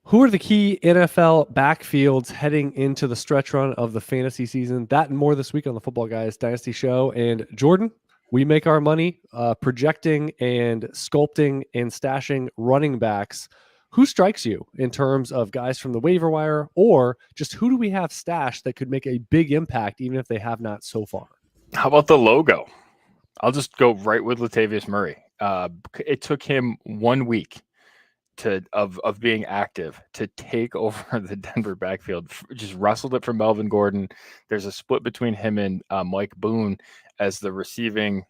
Who are the key NFL backfields heading into the stretch run of the fantasy season? That and more this week on the Footballguys Dynasty Show. And Jordan, we make our money projecting and sculpting and stashing running backs. Who strikes you in terms of guys from the waiver wire, or just who do we have stashed that could make a big impact even if they have not so far? How about the logo? I'll just go right with Latavius Murray. It took him 1 week of being active to take over the Denver backfield. Just wrestled it from Melvin Gordon. There's a split between him and Mike Boone as the receiving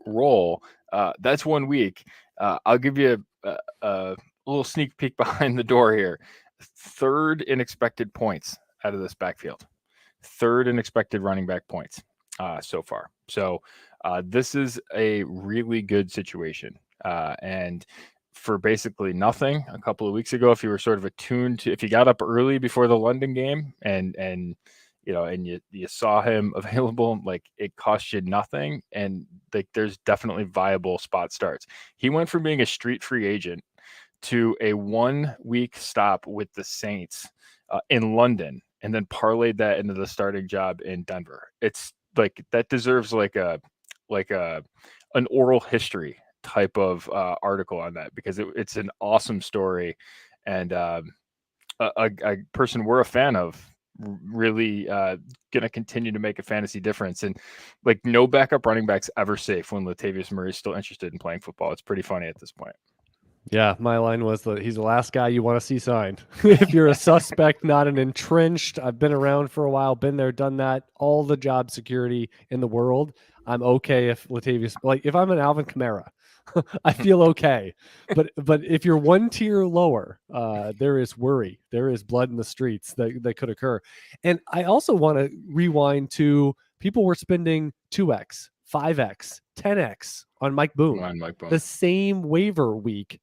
role. That's 1 week. I'll give you a little sneak peek behind the door here. Third in expected points out of this backfield. Third in expected running back points so far. So this is a really good situation. And for basically nothing a couple of weeks ago, if you were sort of attuned to, if you got up early before the London game and you saw him available, like it cost you nothing. And like there's definitely viable spot starts. He went from being a street free agent to a 1 week stop with the Saints in London, and then parlayed that into the starting job in Denver. It's like that deserves like an oral history type of article on that, because it's an awesome story, and a person we're a fan of, really going to continue to make a fantasy difference. And like no backup running back's ever safe when Latavius Murray is still interested in playing football. It's pretty funny at this point. Yeah, my line was that he's the last guy you want to see signed. If you're a suspect, not an entrenched, I've been around for a while, been there, done that, all the job security in the world, I'm okay if Latavius, like if I'm an Alvin Kamara, I feel okay. But if you're one tier lower, there is worry. There is blood in the streets that could occur. And I also want to rewind to people were spending 2x, 5x, 10x on Mike Boone. The same waiver week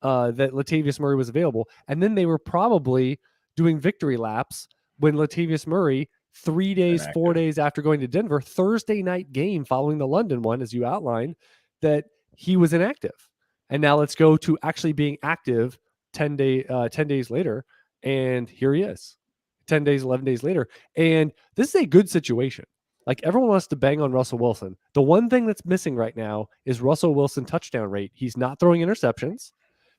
that Latavius Murray was available. And then they were probably doing victory laps when Latavius Murray, 3 days, 4 days after going to Denver, Thursday night game following the London one, as you outlined, that he was inactive. And now let's go to actually being active 10 days later. And here he is 10 days, 11 days later. And this is a good situation. Like everyone wants to bang on Russell Wilson. The one thing that's missing right now is Russell Wilson touchdown rate. He's not throwing interceptions.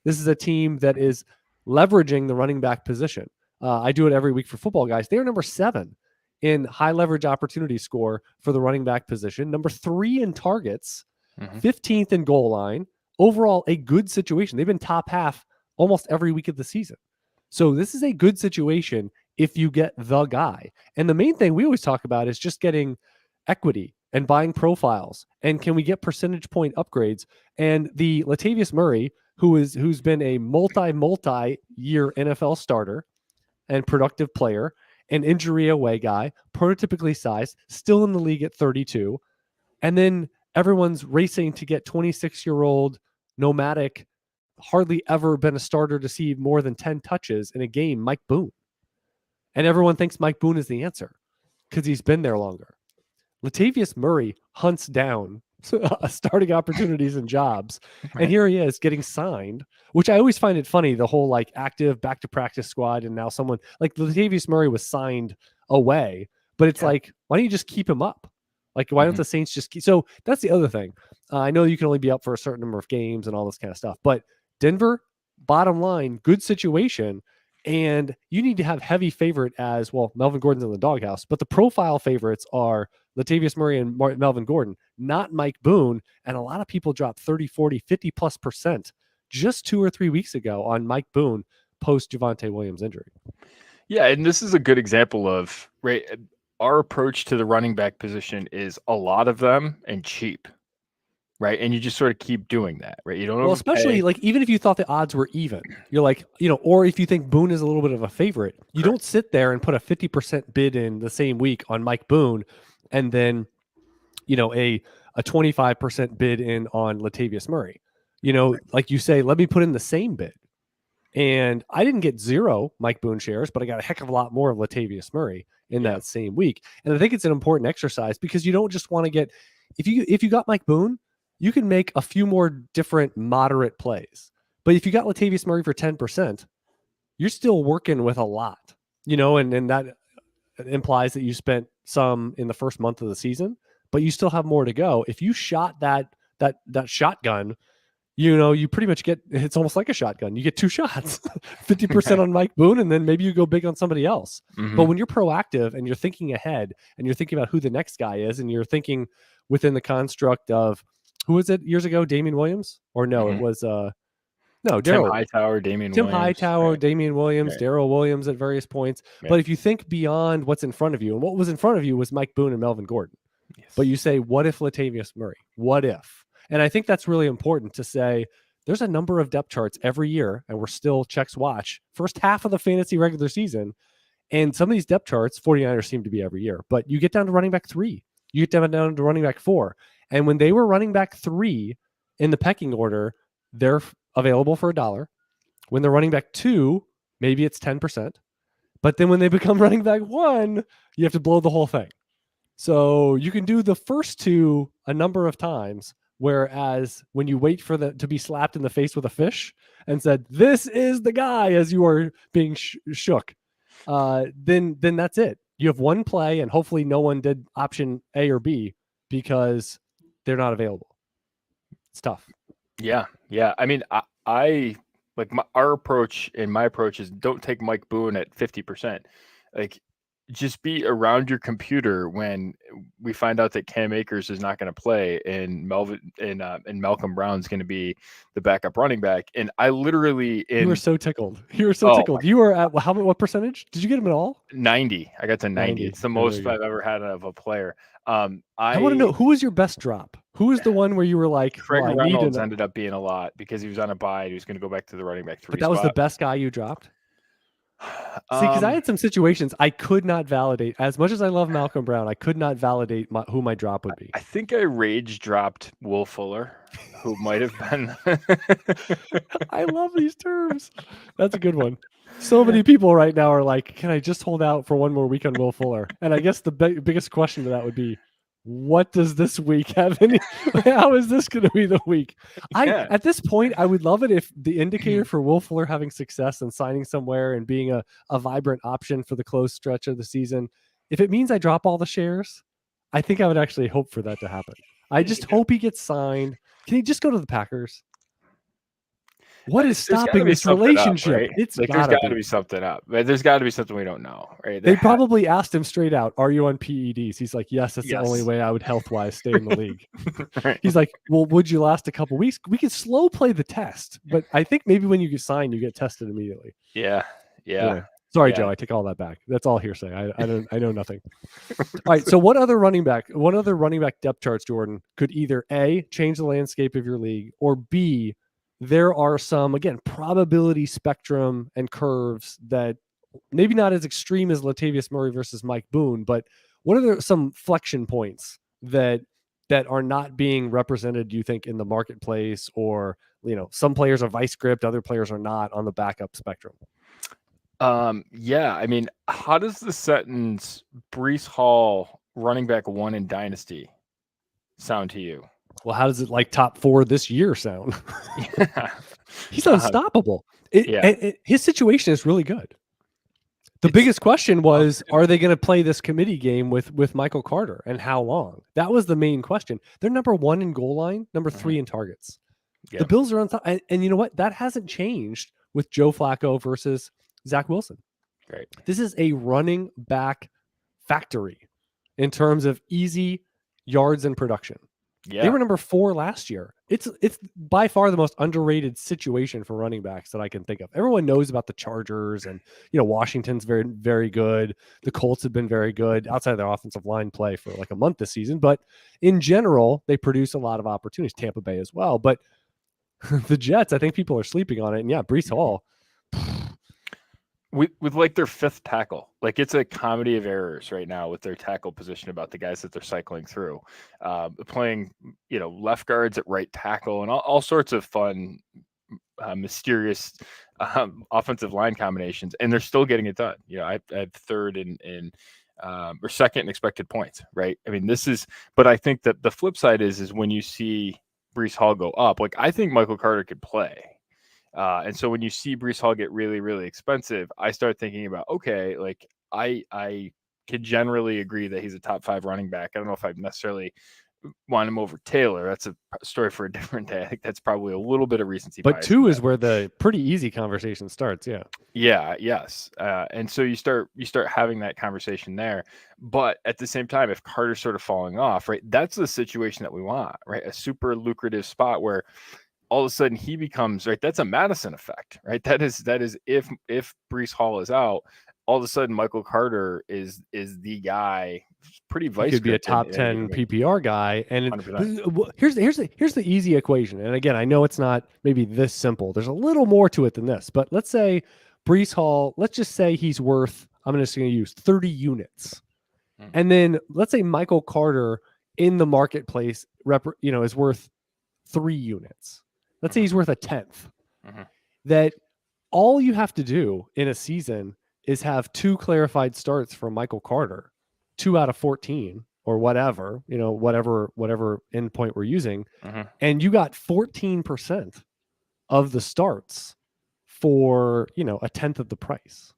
This is a team that is leveraging the running back position. I do it every week for Footballguys. They are number 7 in high leverage opportunity score for the running back position. Number 3 in targets, 15th in goal line. Overall, a good situation. They've been top half almost every week of the season. So this is a good situation if you get the guy. And the main thing we always talk about is just getting equity and buying profiles. And can we get percentage point upgrades? And the Latavius Murray, who's been a multi-year NFL starter and productive player, an injury away guy, prototypically sized, still in the league at 32. And then everyone's racing to get 26-year-old nomadic, hardly ever been a starter to see more than 10 touches in a game, Mike Boone. And everyone thinks Mike Boone is the answer because he's been there longer. Latavius Murray hunts down starting opportunities and jobs. Right. And here he is getting signed, which I always find it funny, the whole like active back to practice squad. And now someone like Latavius Murray was signed away, but it's like, why don't you just keep him up? Like, why don't the Saints just keep? So that's the other thing. I know you can only be up for a certain number of games and all this kind of stuff, but Denver, bottom line, good situation. And you need to have heavy favorite as well. Melvin Gordon's in the doghouse, but the profile favorites are Latavius Murray and Melvin Gordon, not Mike Boone. And a lot of people dropped 30, 40, 50+% just 2 or 3 weeks ago on Mike Boone post Javonte Williams injury. Yeah. And this is a good example of, right, our approach to the running back position is a lot of them and cheap. Right. And you just sort of keep doing that. Right. You don't overpay. Especially like even if you thought the odds were even, you're like, or if you think Boone is a little bit of a favorite, you don't sit there and put a 50% bid in the same week on Mike Boone and then, a 25% bid in on Latavius Murray. Like you say, let me put in the same bid. And I didn't get 0 Mike Boone shares, but I got a heck of a lot more of Latavius Murray in that same week. And I think it's an important exercise because you don't just want to get, if you got Mike Boone, you can make a few more different moderate plays. But if you got Latavius Murray for 10%, you're still working with a lot, and that implies that you spent some in the first month of the season, but you still have more to go. If you shot that shotgun, you pretty much get, it's almost like a shotgun. You get 2 shots, 50% on Mike Boone, and then maybe you go big on somebody else. Mm-hmm. But when you're proactive and you're thinking ahead and you're thinking about who the next guy is, and you're thinking within the construct of, who was it years ago? Damian Williams? Or no, it was Tim Hightower, Damian Tim Williams. Hightower, right. Damian Williams, right. Darrell Williams at various points. Right. But if you think beyond what's in front of you, and what was in front of you was Mike Boone and Melvin Gordon. Yes. But you say, what if Latavius Murray? What if? And I think that's really important to say. There's a number of depth charts every year, and we're still checks watch first half of the fantasy regular season. And some of these depth charts, 49ers seem to be every year, but you get down to running back 3, you get down to running back 4. And when they were running back 3 in the pecking order, they're available for $1. When they're running back 2, maybe it's 10%. But then when they become running back 1, you have to blow the whole thing. So you can do the first 2 a number of times. Whereas when you wait for to be slapped in the face with a fish and said, this is the guy, as you are being shook, then that's it. You have one play, and hopefully no one did option A or B because they're not available. It's tough. Yeah. I mean, I like our approach, and my approach is don't take Mike Boone at 50%. Like, just be around your computer when we find out that Cam Akers is not going to play and Malcolm Brown's going to be the backup running back. And I literally, you were so tickled. Tickled. You were at what percentage? Did you get him at all? 90. I got to 90. It's the most I've ever had of a player. I want to know, who was your best drop? Who was the one where you were like, Craig Reynolds ended up being a lot because he was on a bye. He was going to go back to the running back 3 But that was the best guy you dropped? See, because I had some situations I could not validate. As much as I love Malcolm Brown, I could not validate who my drop would be. I think I rage dropped Will Fuller, who might have been. I love these terms. That's a good one. So many people right now are like, can I just hold out for one more week on Will Fuller? And I guess the biggest question to that would be, what does this week have any? How is this going to be the week? At this point, I would love it if the indicator for Will Fuller having success and signing somewhere and being a vibrant option for the close stretch of the season, if it means I drop all the shares, I think I would actually hope for that to happen. I just hope he gets signed. Can he just go to the Packers? What is stopping this relationship? Up, right? It's like there's got to be something up. There's got to be something we don't know, right? They probably asked him straight out, "Are you on PEDs?" He's like, "Yes, that's the only way I would health-wise stay in the league." Right. He's like, "Well, would you last a couple weeks? We could slow play the test, but I think maybe when you get signed, you get tested immediately." Yeah. Sorry, Joe. I take all that back. That's all hearsay. I know nothing. All right. So what other running back depth charts, Jordan, could either A, change the landscape of your league, or B, there are some, again, probability spectrum and curves that maybe not as extreme as Latavius Murray versus Mike Boone, but what are some flexion points that are not being represented, you think, in the marketplace, or, some players are vice gripped, other players are not on the backup spectrum? Yeah. I mean, how does the sentence Breece Hall running back 1 in Dynasty sound to you? Well, how does it like top 4 this year sound? He's unstoppable. His situation is really good. The biggest question was, are they going to play this committee game with Michael Carter, and how long? That was the main question. They're number 1 in goal line, number 3 in targets. Yep. The Bills are on top. And you know what? That hasn't changed with Joe Flacco versus Zach Wilson. Great. This is a running back factory in terms of easy yards and production. Yeah. They were number 4 last year. It's by far the most underrated situation for running backs that I can think of. Everyone knows about the Chargers, and Washington's very, very good. The Colts have been very good outside of their offensive line play for like a month this season. But in general, they produce a lot of opportunities. Tampa Bay as well. But the Jets, I think people are sleeping on it. And yeah, Breece Hall. with like their fifth tackle. Like it's a comedy of errors right now with their tackle position about the guys that they're cycling through, playing left guards at right tackle and all sorts of fun, mysterious offensive line combinations, and they're still getting it done. I have third in or second in expected points, right? I mean, but I think that the flip side is when you see Breece Hall go up, like I think Michael Carter could play. And so when you see Breece Hall get really, really expensive, I start thinking about, okay, like I could generally agree that he's a top 5 running back. I don't know if I necessarily want him over Taylor. That's a story for a different day. I think that's probably a little bit of recency bias. But 2 is where the pretty easy conversation starts. Yeah. Yeah. Yes. And so you start having that conversation there. But at the same time, if Carter's sort of falling off, right, that's the situation that we want, right? A super lucrative spot where all of a sudden he becomes, right, that's a Madison effect, right? That is if Breece Hall is out, all of a sudden Michael Carter is the guy, pretty vice. He could be a top 10 PPR guy. And here's the easy equation. And again, I know it's not maybe this simple. There's a little more to it than this. But let's say Breece Hall, let's just say he's worth, I'm just going to use 30 units. And then let's say Michael Carter in the marketplace, is worth 3 units. Let's say he's worth a 10th. That all you have to do in a season is have 2 clarified starts for Michael Carter, 2 out of 14 or whatever, whatever endpoint we're using. And you got 14% of the starts for, a 10th of the price.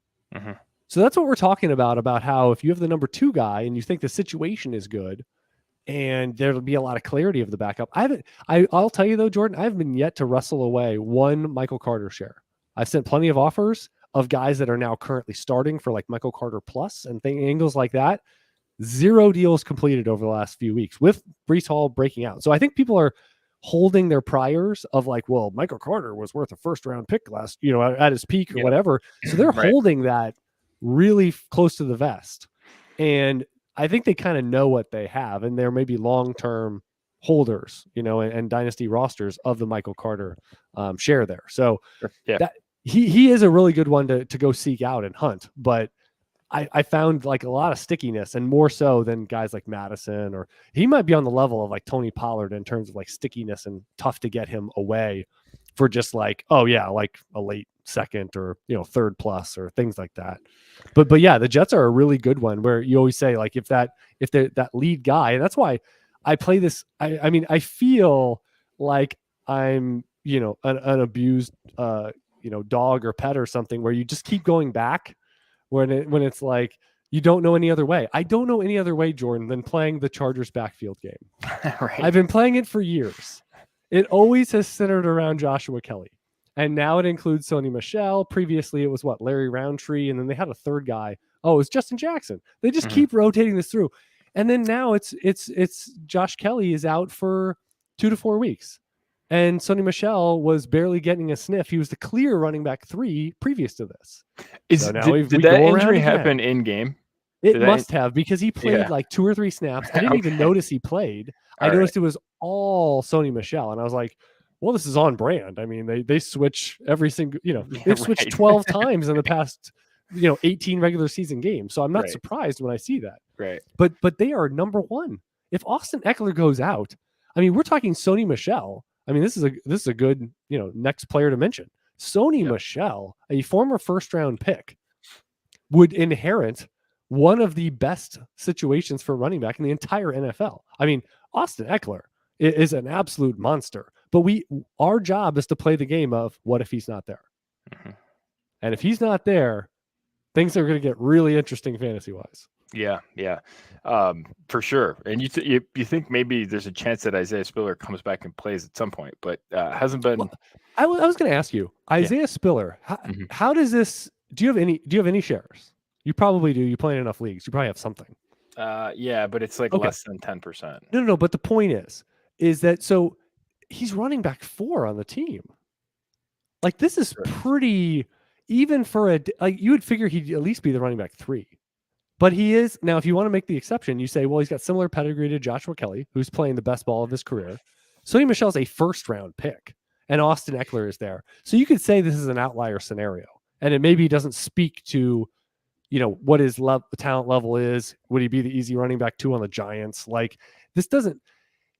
So that's what we're talking about how if you have the number 2 guy and you think the situation is good, and there'll be a lot of clarity of the backup. I'll tell you though, Jordan, I haven't been yet to wrestle away one Michael Carter share. I've sent plenty of offers of guys that are now currently starting for like Michael Carter plus and angles like that. 0 deals completed over the last few weeks with Breece Hall breaking out. So I think people are holding their priors of like, well, Michael Carter was worth a 1st round pick last, at his peak or whatever. So they're holding that really close to the vest. And I think they kind of know what they have, and they're maybe long-term holders, and dynasty rosters of the Michael Carter share there. So that he is a really good one to go seek out and hunt. But I found like a lot of stickiness, and more so than guys like Madison, or he might be on the level of like Tony Pollard in terms of like stickiness and tough to get him away for just like, oh yeah, like a late second or 3rd plus or things like that. But yeah, the Jets are a really good one where you always say like if they're that lead guy, and that's why I play this. I mean, I feel like I'm an abused dog or pet or something where you just keep going back when it's like you don't know any other way. I don't know any other way, Jordan, than playing the Chargers backfield game. Right. I've been playing it for years. It always has centered around Joshua Kelly. And now it includes Sony Michel. Previously, it was Larry Roundtree. And then they had a 3rd guy. Oh, it was Justin Jackson. They just keep rotating this through. And then now it's Josh Kelly is out for 2 to 4 weeks. And Sony Michel was barely getting a sniff. He was the clear running back 3 previous to this. Did that injury happen in game? It must have, because he played like 2 or 3 snaps. I didn't even notice he played. I noticed it was all Sony Michel. And I was like, well, this is on brand. I mean, they switch every single, they've switched 12 times in the past, 18 regular season games. So I'm not surprised when I see that. Right. But they are number 1. If Austin Eckler goes out, I mean, we're talking Sony Michel. I mean, this is a good, next player to mention. Sony Michel, a former 1st round pick, would inherit one of the best situations for running back in the entire NFL. I mean, Austin Eckler is an absolute monster, but our job is to play the game of what if he's not there? And if he's not there, things are going to get really interesting fantasy wise. Yeah, for sure. And you think maybe there's a chance that Isaiah Spiller comes back and plays at some point, but hasn't been. Well, I was going to ask you, Isaiah Spiller. How does this? Do you have any shares? You probably do. You play in enough leagues. You probably have something. Yeah, but it's like less than 10%. No. But the point is that so he's running back 4 on the team. Like this is pretty even for you would figure he'd at least be the running back 3. But he is now. If you want to make the exception, you say, well, he's got similar pedigree to Joshua Kelly, who's playing the best ball of his career. Sony Michel's a 1st round pick, and Austin Eckler is there. So you could say this is an outlier scenario. And it maybe doesn't speak to, what his talent level is. Would he be the easy running back 2 on the Giants? Like, this doesn't,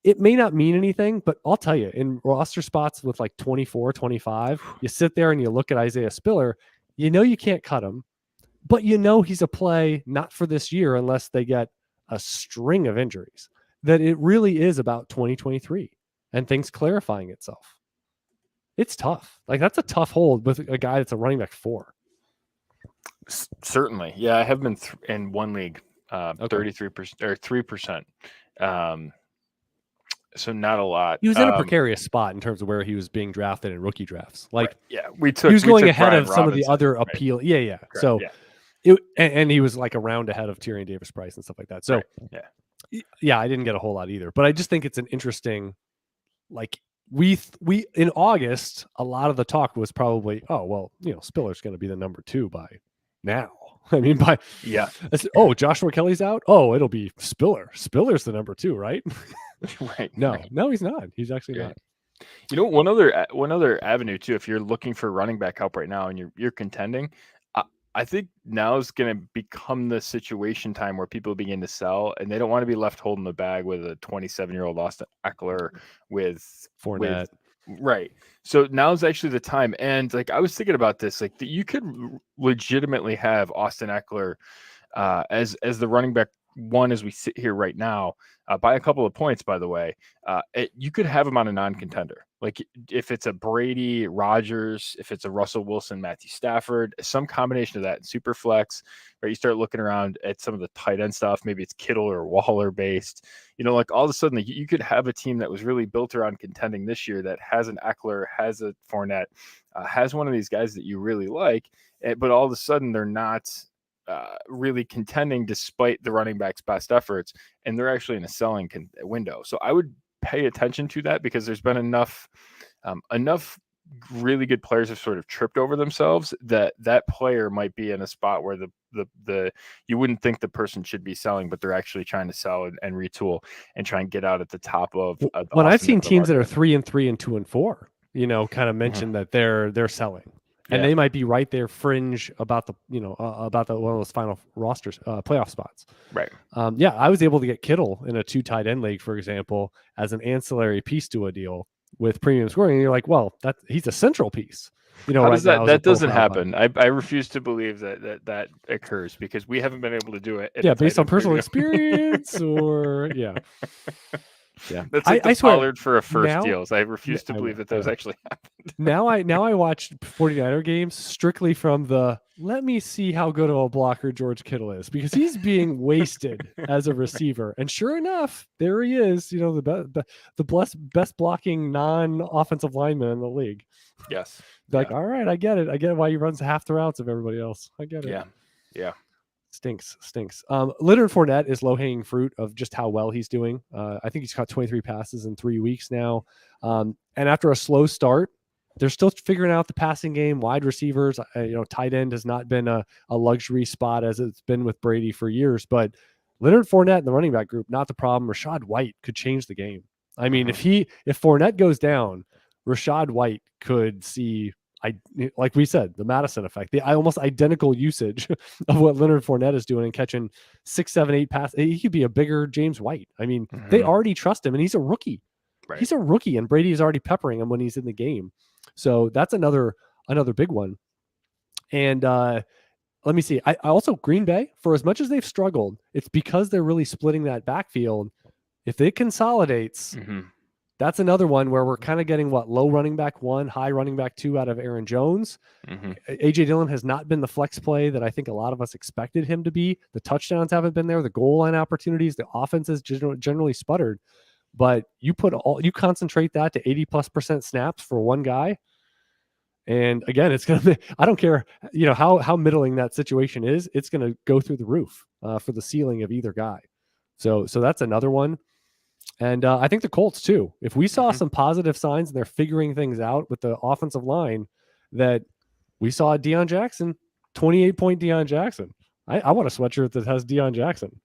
it may not mean anything, but I'll tell you, in roster spots with like 24, 25, you sit there and you look at Isaiah Spiller, you can't cut him, but he's a play not for this year unless they get a string of injuries. That it really is about 2023 and things clarifying itself. It's tough. Like, that's a tough hold with a guy that's a running back 4. Certainly. Yeah, I have been in one league, 33% or 3%. So not a lot. He was in a precarious spot in terms of where he was being drafted in rookie drafts. Like, right. Yeah, he was going ahead Brian of some Robinson, of the other right. appeal. Yeah. Correct. So, and he was like a round ahead of Tyrion Davis-Price and stuff like that. So, yeah, I didn't get a whole lot either. But I just think it's an interesting, like, we in August, a lot of the talk was probably, Spiller's going to be the number 2 by now. I mean, Joshua Kelly's out. Oh, it'll be Spiller. Spiller's the number 2, right? Right. No, he's not. He's actually not. One other avenue too. If you're looking for running back help right now and you're contending, I think now is going to become the situation time where people begin to sell, and they don't want to be left holding the bag with a 27-year-old Austin Eckler with Fournette. Right. So now is actually the time. And like, I was thinking about this, like you could legitimately have Austin Eckler as the running back 1 as we sit here right now, by a couple of points, by the way. You could have him on a non-contender. Like if it's a Brady, Rodgers, if it's a Russell Wilson, Matthew Stafford, some combination of that in Superflex, where you start looking around at some of the tight end stuff, maybe it's Kittle or Waller based, like all of a sudden, like, you could have a team that was really built around contending this year that has an Eckler, has a Fournette, has one of these guys that you really like, but all of a sudden they're not really contending despite the running back's best efforts, and they're actually in a selling window. So I would pay attention to that, because there's been enough really good players have sort of tripped over themselves that player might be in a spot where the you wouldn't think the person should be selling, but they're actually trying to sell and retool and try and get out at the top of when I've seen teams that are 3-3 and 2-4, kind of mention that they're selling. And they might be right there fringe about the one of those final rosters, playoff spots. Right. I was able to get Kittle in a 2 tight end league, for example, as an ancillary piece to a deal with premium scoring. And you're like, well, he's a central piece. How does that doesn't happen. I refuse to believe that occurs, because we haven't been able to do it. Based on personal experience or That's like I swear, Pollard for a first deals. I refuse to believe that those actually happened. Now I watch 49er games strictly from let me see how good of a blocker George Kittle is, because he's being wasted as a receiver. And sure enough, there he is, the best blocking non-offensive lineman in the league. Yes. All right, I get it. I get why he runs half the routes of everybody else. I get it. Yeah. Stinks. Leonard Fournette is low-hanging fruit of just how well he's doing. I think he's caught 23 passes in 3 weeks now. And after a slow start, they're still figuring out the passing game, wide receivers. Tight end has not been a luxury spot as it's been with Brady for years. But Leonard Fournette in the running back group, not the problem. Rachaad White could change the game. I mean, if Fournette goes down, Rachaad White could see, like we said, the Madison effect, the almost identical usage of what Leonard Fournette is doing and catching 6, 7, 8 passes. He could be a bigger James White. I mean, they already trust him, and he's a rookie. Right. He's a rookie, and Brady is already peppering him when he's in the game. So that's another big one. And let me see. I also, Green Bay, for as much as they've struggled, it's because they're really splitting that backfield. If it consolidates, that's another one where we're kind of getting low running back 1, high running back 2 out of Aaron Jones. AJ Dillon has not been the flex play that I think a lot of us expected him to be. The touchdowns haven't been there. The goal line opportunities, the offense has generally sputtered. But you concentrate that to 80+% snaps for one guy. And again, it's going to be, I don't care, how middling that situation is, it's going to go through the roof for the ceiling of either guy. So that's another one. And I think the Colts too, if we saw some positive signs and they're figuring things out with the offensive line, that we saw Deion Jackson, 28-point Deion Jackson. I want a sweatshirt that has Deion Jackson.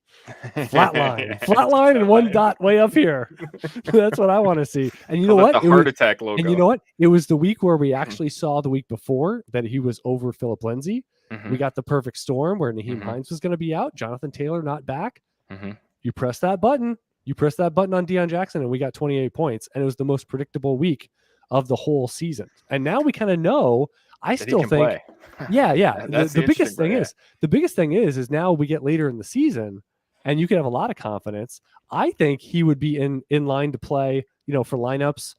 Flatline, and one dot way up here. That's what I want to see. And you know what? The heart attack logo. And you know what? It was the week where we actually saw the week before that he was over Philip Lindsay. We got the perfect storm where Nyheim Hines was going to be out. Jonathan Taylor not back. You press that button. You press that button on Deion Jackson, and we got 28 points. And it was the most predictable week of the whole season. And now we kind of know. I still think, yeah. The biggest thing is now we get later in the season, and you can have a lot of confidence. I think he would be in line to play, for lineups,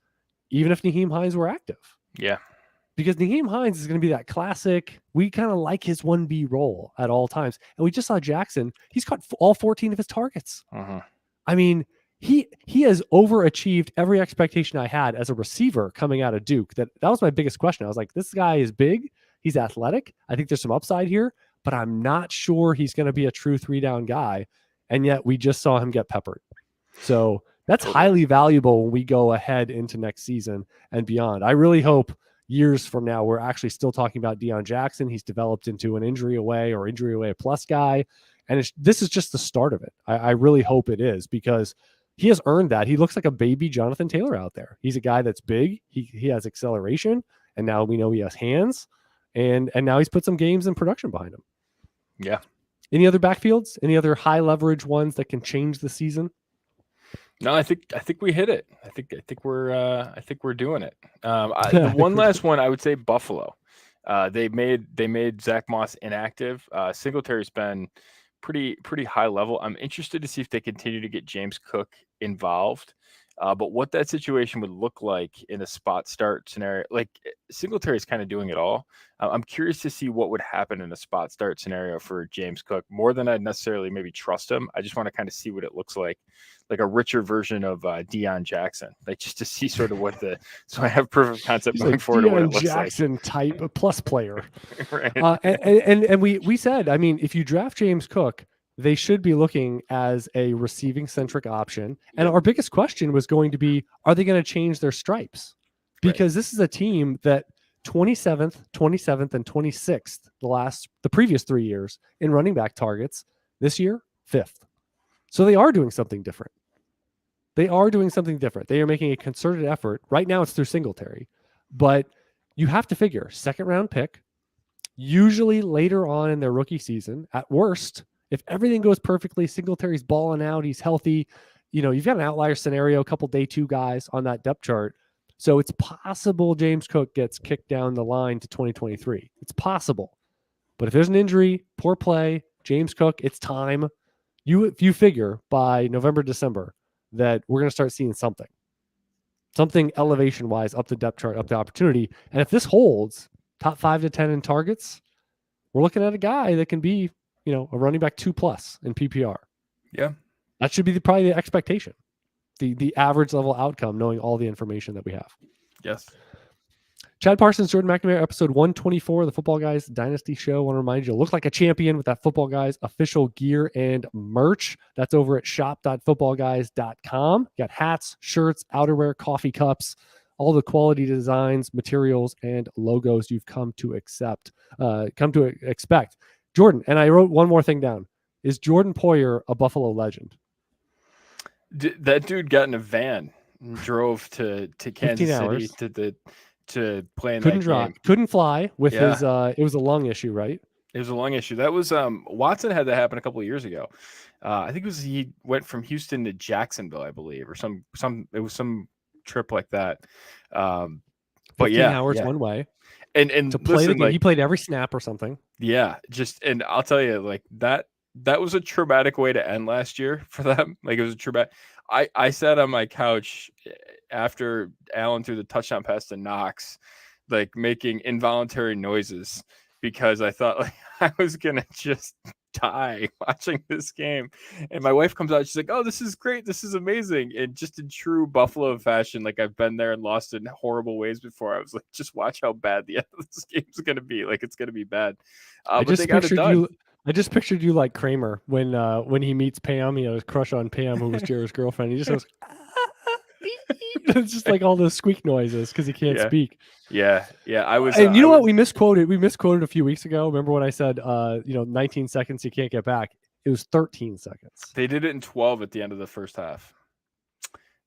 even if Nyheim Hines were active. Yeah. Because Nyheim Hines is going to be that classic. We kind of like his 1B role at all times. And we just saw Jackson. He's caught all 14 of his targets. I mean, he has overachieved every expectation I had as a receiver coming out of Duke. That was my biggest question. I was like, this guy is big. He's athletic. I think there's some upside here, but I'm not sure he's going to be a true 3-down guy. And yet we just saw him get peppered. So that's highly valuable when we go ahead into next season and beyond. I really hope years from now, we're actually still talking about Deion Jackson. He's developed into an injury away plus guy. And this is just the start of it. I really hope it is, because he has earned that. He looks like a baby Jonathan Taylor out there. He's a guy that's big. He has acceleration, and now we know he has hands, and now he's put some games and production behind him. Yeah. Any other backfields? Any other high leverage ones that can change the season? No, I think we hit it. I think we're doing it. One last one, I would say Buffalo. They made Zach Moss inactive. Singletary's been pretty high level. I'm interested to see if they continue to get James Cook involved. But what that situation would look like in a spot start scenario, like Singletary is kind of doing it all. I'm curious to see what would happen in a spot start scenario for James Cook, more than I'd necessarily maybe trust him. I just want to kind of see what it looks like a richer version of Deion Jackson, like just to see sort of so I have proof of concept going forward. Of what it looks Jackson like. Type plus player. Right. And we said, I mean, if you draft James Cook, they should be looking as a receiving centric option. And our biggest question was going to be, are they going to change their stripes? Because this is a team that 27th, and 26th, the previous 3 years in running back targets. This year, 5th. So they are doing something different. They are making a concerted effort. Right now it's through Singletary, but you have to figure second round pick, usually later on in their rookie season. At worst, if everything goes perfectly, Singletary's balling out, he's healthy. You've got an outlier scenario, a couple day 2 guys on that depth chart. So it's possible James Cook gets kicked down the line to 2023. It's possible. But if there's an injury, poor play, James Cook, it's time. If you figure by November, December that we're going to start seeing something elevation-wise up the depth chart, up the opportunity. And if this holds, top 5 to 10 in targets, we're looking at a guy that can be, a running back 2+ in PPR. Yeah. That should be probably the expectation, the average level outcome, knowing all the information that we have. Yes. Chad Parsons, Jordan McNamara, episode 124 of the Football Guys Dynasty Show. I want to remind you, look like a champion with that Football Guys official gear and merch. That's over at shop.footballguys.com. Got hats, shirts, outerwear, coffee cups, all the quality designs, materials, and logos you've come to expect. Jordan, and I wrote one more thing down. Is Jordan Poyer a Buffalo legend? That dude got in a van and drove to Kansas City to play in that game. Couldn't fly with his it was a lung issue, right? It was a lung issue. That was Watson had that happen a couple of years ago. I think he went from Houston to Jacksonville, I believe, or it was some trip like that. But 15 hours one way. And to play the game, he played every snap or something. Yeah, and I'll tell you, like that was a traumatic way to end last year for them. Like it was a traumatic. I sat on my couch after Allen threw the touchdown pass to Knox, like making involuntary noises because I thought like I was gonna just die watching this game. And my wife comes out, she's like, "Oh, this is great, this is amazing." And just in true Buffalo fashion, like I've been there and lost in horrible ways before, I was like, just watch how bad the end of this game is gonna be. Like it's gonna be bad. But they got it done. I just pictured you like Kramer when he meets Pam, his crush on Pam, who was Jared's girlfriend. He just goes, It's just like all those squeak noises because he can't speak. Yeah. I was. And you know what? We misquoted. We misquoted a few weeks ago. Remember when I said, 19 seconds you can't get back? It was 13 seconds. They did it in 12 at the end of the first half.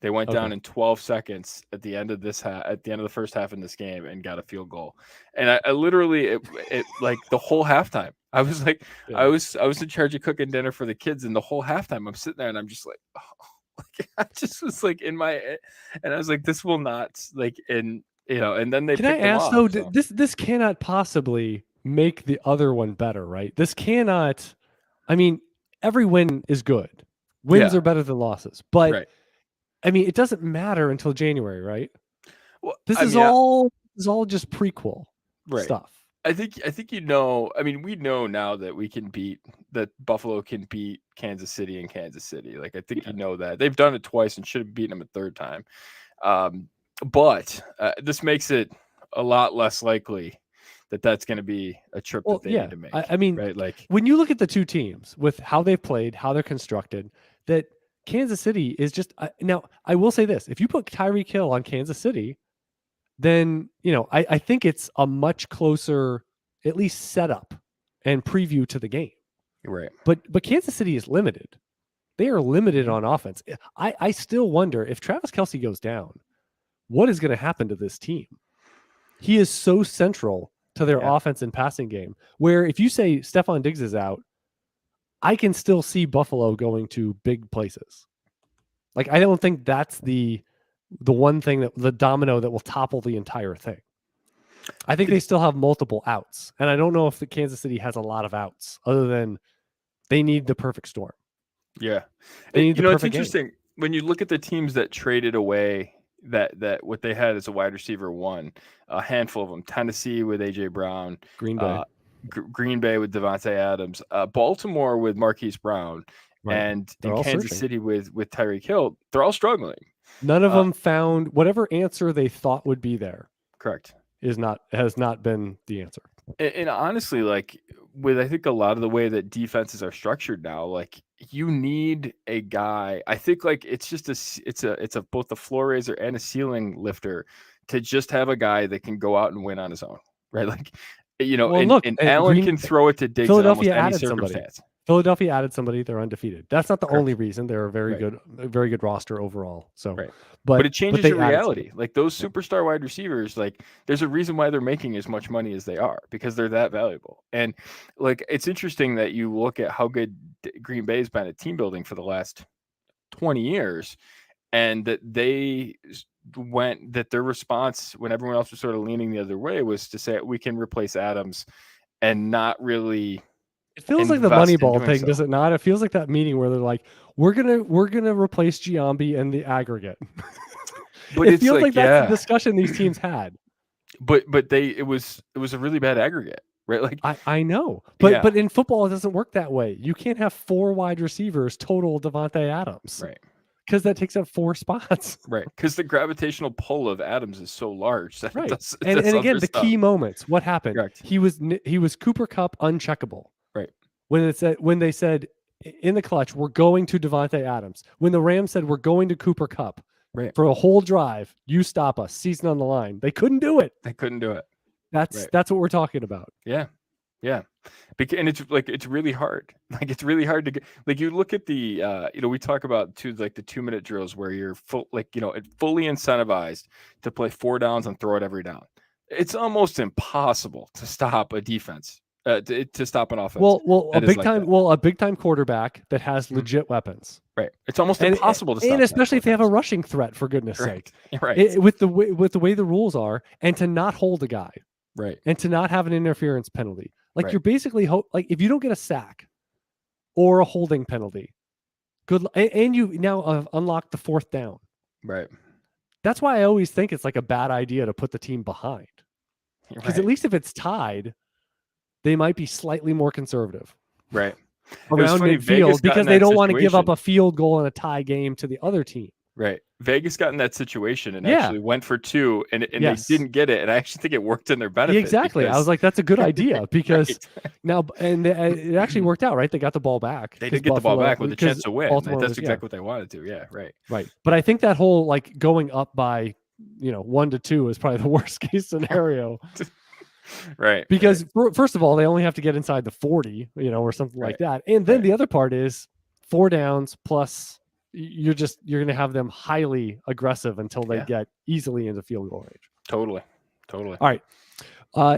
They went down in 12 seconds at the end of the first half in this game and got a field goal. And I literally, it like the whole halftime, I was like, I was in charge of cooking dinner for the kids, and the whole halftime I'm sitting there and I'm just like, I just was like in my, and I was like, this will not like, and then they. Can I ask though? So. This cannot possibly make the other one better, right? This cannot. I mean, every win is good. Wins are better than losses, but. Right. I mean, it doesn't matter until January, right? Well, this is all just prequel stuff. I think I mean, we know now that Buffalo can beat Kansas City in Kansas City. Like, I think that. They've done it twice and should have beaten them a third time. But this makes it a lot less likely that that's going to be a trip that they need to make. I mean, right? Like, when you look at the two teams with how they've played, how they're constructed, that Kansas City is just now. I will say this: if you put Tyreek Hill on Kansas City, then I think it's a much closer, at least setup and preview to the game. Right. But Kansas City is limited. They are limited on offense. I still wonder if Travis Kelce goes down, what is going to happen to this team? He is so central to their offense and passing game. Where if you say Stephon Diggs is out, I can still see Buffalo going to big places. Like, I don't think that's the one thing, that the domino that will topple the entire thing. I think they still have multiple outs. And I don't know if the Kansas City has a lot of outs other than they need the perfect storm. Yeah. They need it's interesting when you look at the teams that traded away that what they had as a wide receiver one, a handful of them, Tennessee with AJ Brown, Green Bay. Green Bay with Devontae Adams, Baltimore with Marquise Brown, and Kansas City with Tyreek Hill. They're all struggling. None of them found whatever answer they thought would be there. Correct. Has not been the answer. And honestly, like, with I think a lot of the way that defenses are structured now, like, you need a guy. I think like it's a both a floor raiser and a ceiling lifter to just have a guy that can go out and win on his own, right? Like, and Allen can throw it to Diggs in almost any circumstance. Philadelphia added somebody. They're undefeated. That's not the only reason. They're a very good roster overall. So, but it changes your reality. Like, those superstar wide receivers, like, there's a reason why they're making as much money as they are, because they're that valuable. And like, it's interesting that you look at how good Green Bay's been at team building for the last 20 years, and that their response when everyone else was sort of leaning the other way was to say, we can replace Adams, and not really. It feels like the Moneyball thing, does it not? It feels like that meeting where they're like, we're gonna replace Giambi and the aggregate. But it feels like that's the discussion these teams had. But it was a really bad aggregate, right? Like, I know, but in football it doesn't work that way. You can't have 4 wide receivers total Devontae Adams, right? Because that takes up 4 spots, right? Because the gravitational pull of Adams is so large. That right. And again, the key moments. What happened? Correct. He was Cooper Kupp uncheckable. Right. When they said in the clutch, we're going to Devontae Adams. When the Rams said we're going to Cooper Kupp, right, for a whole drive, you stop us, season on the line. They couldn't do it. That's what we're talking about. Yeah. And it's really hard. Like, it's really hard to get. Like, you look at the we talk about the 2-minute drills where you're fully incentivized to play 4 downs and throw it every down. It's almost impossible to stop a defense. To stop an offense. A big time quarterback that has legit weapons. Right. It's almost impossible to stop. And especially if they have a rushing threat, for goodness sake. Right. With the way the rules are, and to not hold a guy. Right. And to not have an interference penalty. Like, you're basically like, if you don't get a sack or a holding penalty, and you now have unlocked the 4th down. Right. That's why I always think it's like a bad idea to put the team behind. Because at least if it's tied, they might be slightly more conservative. Right. Around midfield, because they don't want to give up a field goal in a tie game to the other team. Right. Vegas got in that situation and Yeah. actually went for 2 and Yes. they didn't get it. And I actually think it worked in their benefit. Yeah, exactly. I was like, that's a good idea because now, and it actually worked out, right? They got the ball back. They did get the ball back with a chance to win. That's exactly what they wanted to. Yeah. Right. Right. But I think that whole like going up by, 1-2 is probably the worst case scenario. Right. Because first of all, they only have to get inside the 40, or something like that. And then the other part is 4 downs plus you're going to have them highly aggressive until they get easily into field goal range. Totally. All right.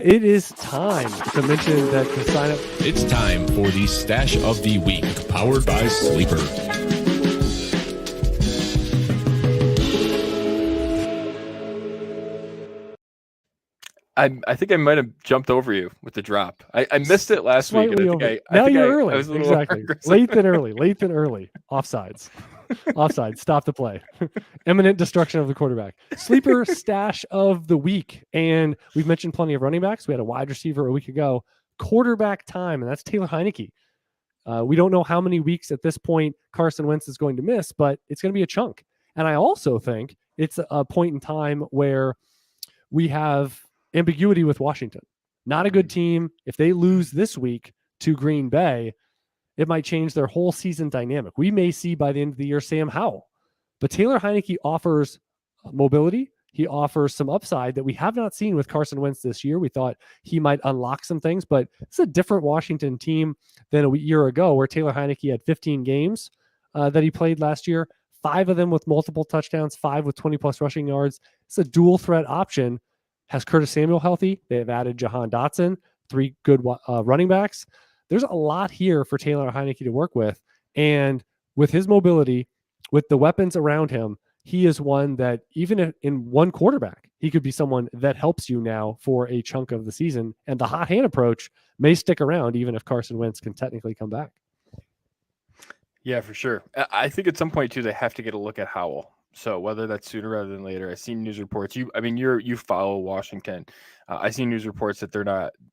It is time to mention that to sign up. It's time for the Stash of the Week, powered by Sleeper. I think I might have jumped over you with the drop. I missed it last week. And You're early. I was exactly. Late than early. Offsides. Offside. Stop the play. Imminent destruction of the quarterback. Sleeper stash of the week. And we've mentioned plenty of running backs. We had a wide receiver a week ago. Quarterback time, and that's Taylor Heinicke. We don't know how many weeks at this point Carson Wentz is going to miss, but it's going to be a chunk. And I also think it's a point in time where we have ambiguity with Washington. Not a good team. If they lose this week to Green Bay, it might change their whole season dynamic. We may see by the end of the year Sam Howell. But Taylor Heinicke offers mobility. He offers some upside that we have not seen with Carson Wentz this year. We thought he might unlock some things, but it's a different Washington team than a year ago where Taylor Heinicke had 15 games that he played last year, 5 of them with multiple touchdowns, 5 with 20-plus rushing yards. It's a dual threat option. Has Curtis Samuel healthy? They have added Jahan Dotson, 3 good running backs. There's a lot here for Taylor Heinicke to work with. And with his mobility, with the weapons around him, he is one that even in one quarterback, he could be someone that helps you now for a chunk of the season. And the hot hand approach may stick around even if Carson Wentz can technically come back. Yeah, for sure. I think at some point too, they have to get a look at Howell. So whether that's sooner rather than later, I've seen news reports. You follow Washington. I've seen news reports that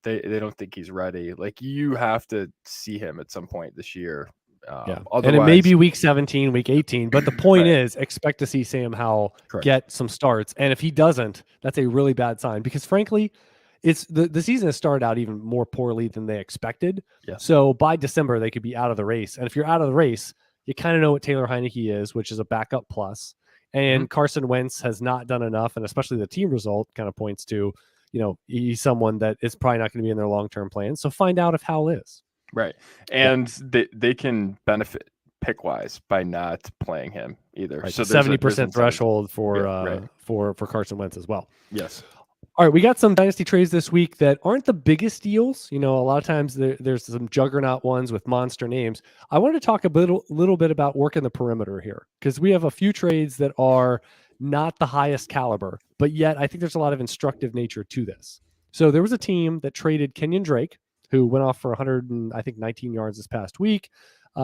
they don't think he's ready. Like you have to see him at some point this year. And it may be week 17, week 18, but the point is expect to see Sam Howell get some starts. And if he doesn't, that's a really bad sign because frankly, it's the season has started out even more poorly than they expected. Yeah. So by December, they could be out of the race. And if you're out of the race, you kind of know what Taylor Heinicke is, which is a backup plus. And Carson Wentz has not done enough, and especially the team result kind of points to, he's someone that is probably not going to be in their long-term plan. So find out if Howell is. Right. And they can benefit pick-wise by not playing him either. Right. So 70% threshold for Carson Wentz as well. Yes. All right, we got some dynasty trades this week that aren't the biggest deals. A lot of times there's some juggernaut ones with monster names. I wanted to talk a little bit about working the perimeter here because we have a few trades that are not the highest caliber, but yet I think there's a lot of instructive nature to this. So there was a team that traded Kenyan Drake, who went off for 19 yards this past week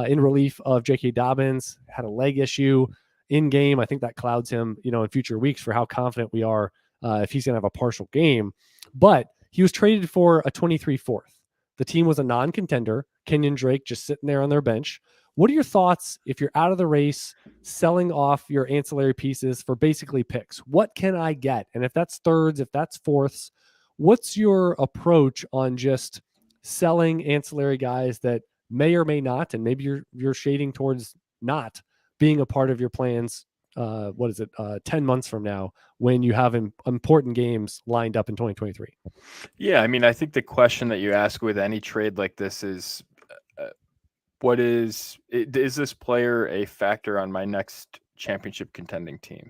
in relief of J.K. Dobbins, had a leg issue in game. I think that clouds him, in future weeks for how confident we are if he's going to have a partial game. But he was traded for a 23 fourth. The team was a non-contender. Kenyan Drake just sitting there on their bench. What are your thoughts if you're out of the race, selling off your ancillary pieces for basically picks? What can I get? And if that's thirds, if that's fourths, what's your approach on just selling ancillary guys that may or may not, and maybe you're shading towards not being a part of your plans 10 months from now when you have important games lined up in 2023? Yeah, I think the question that you ask with any trade like this is, is this player a factor on my next championship contending team?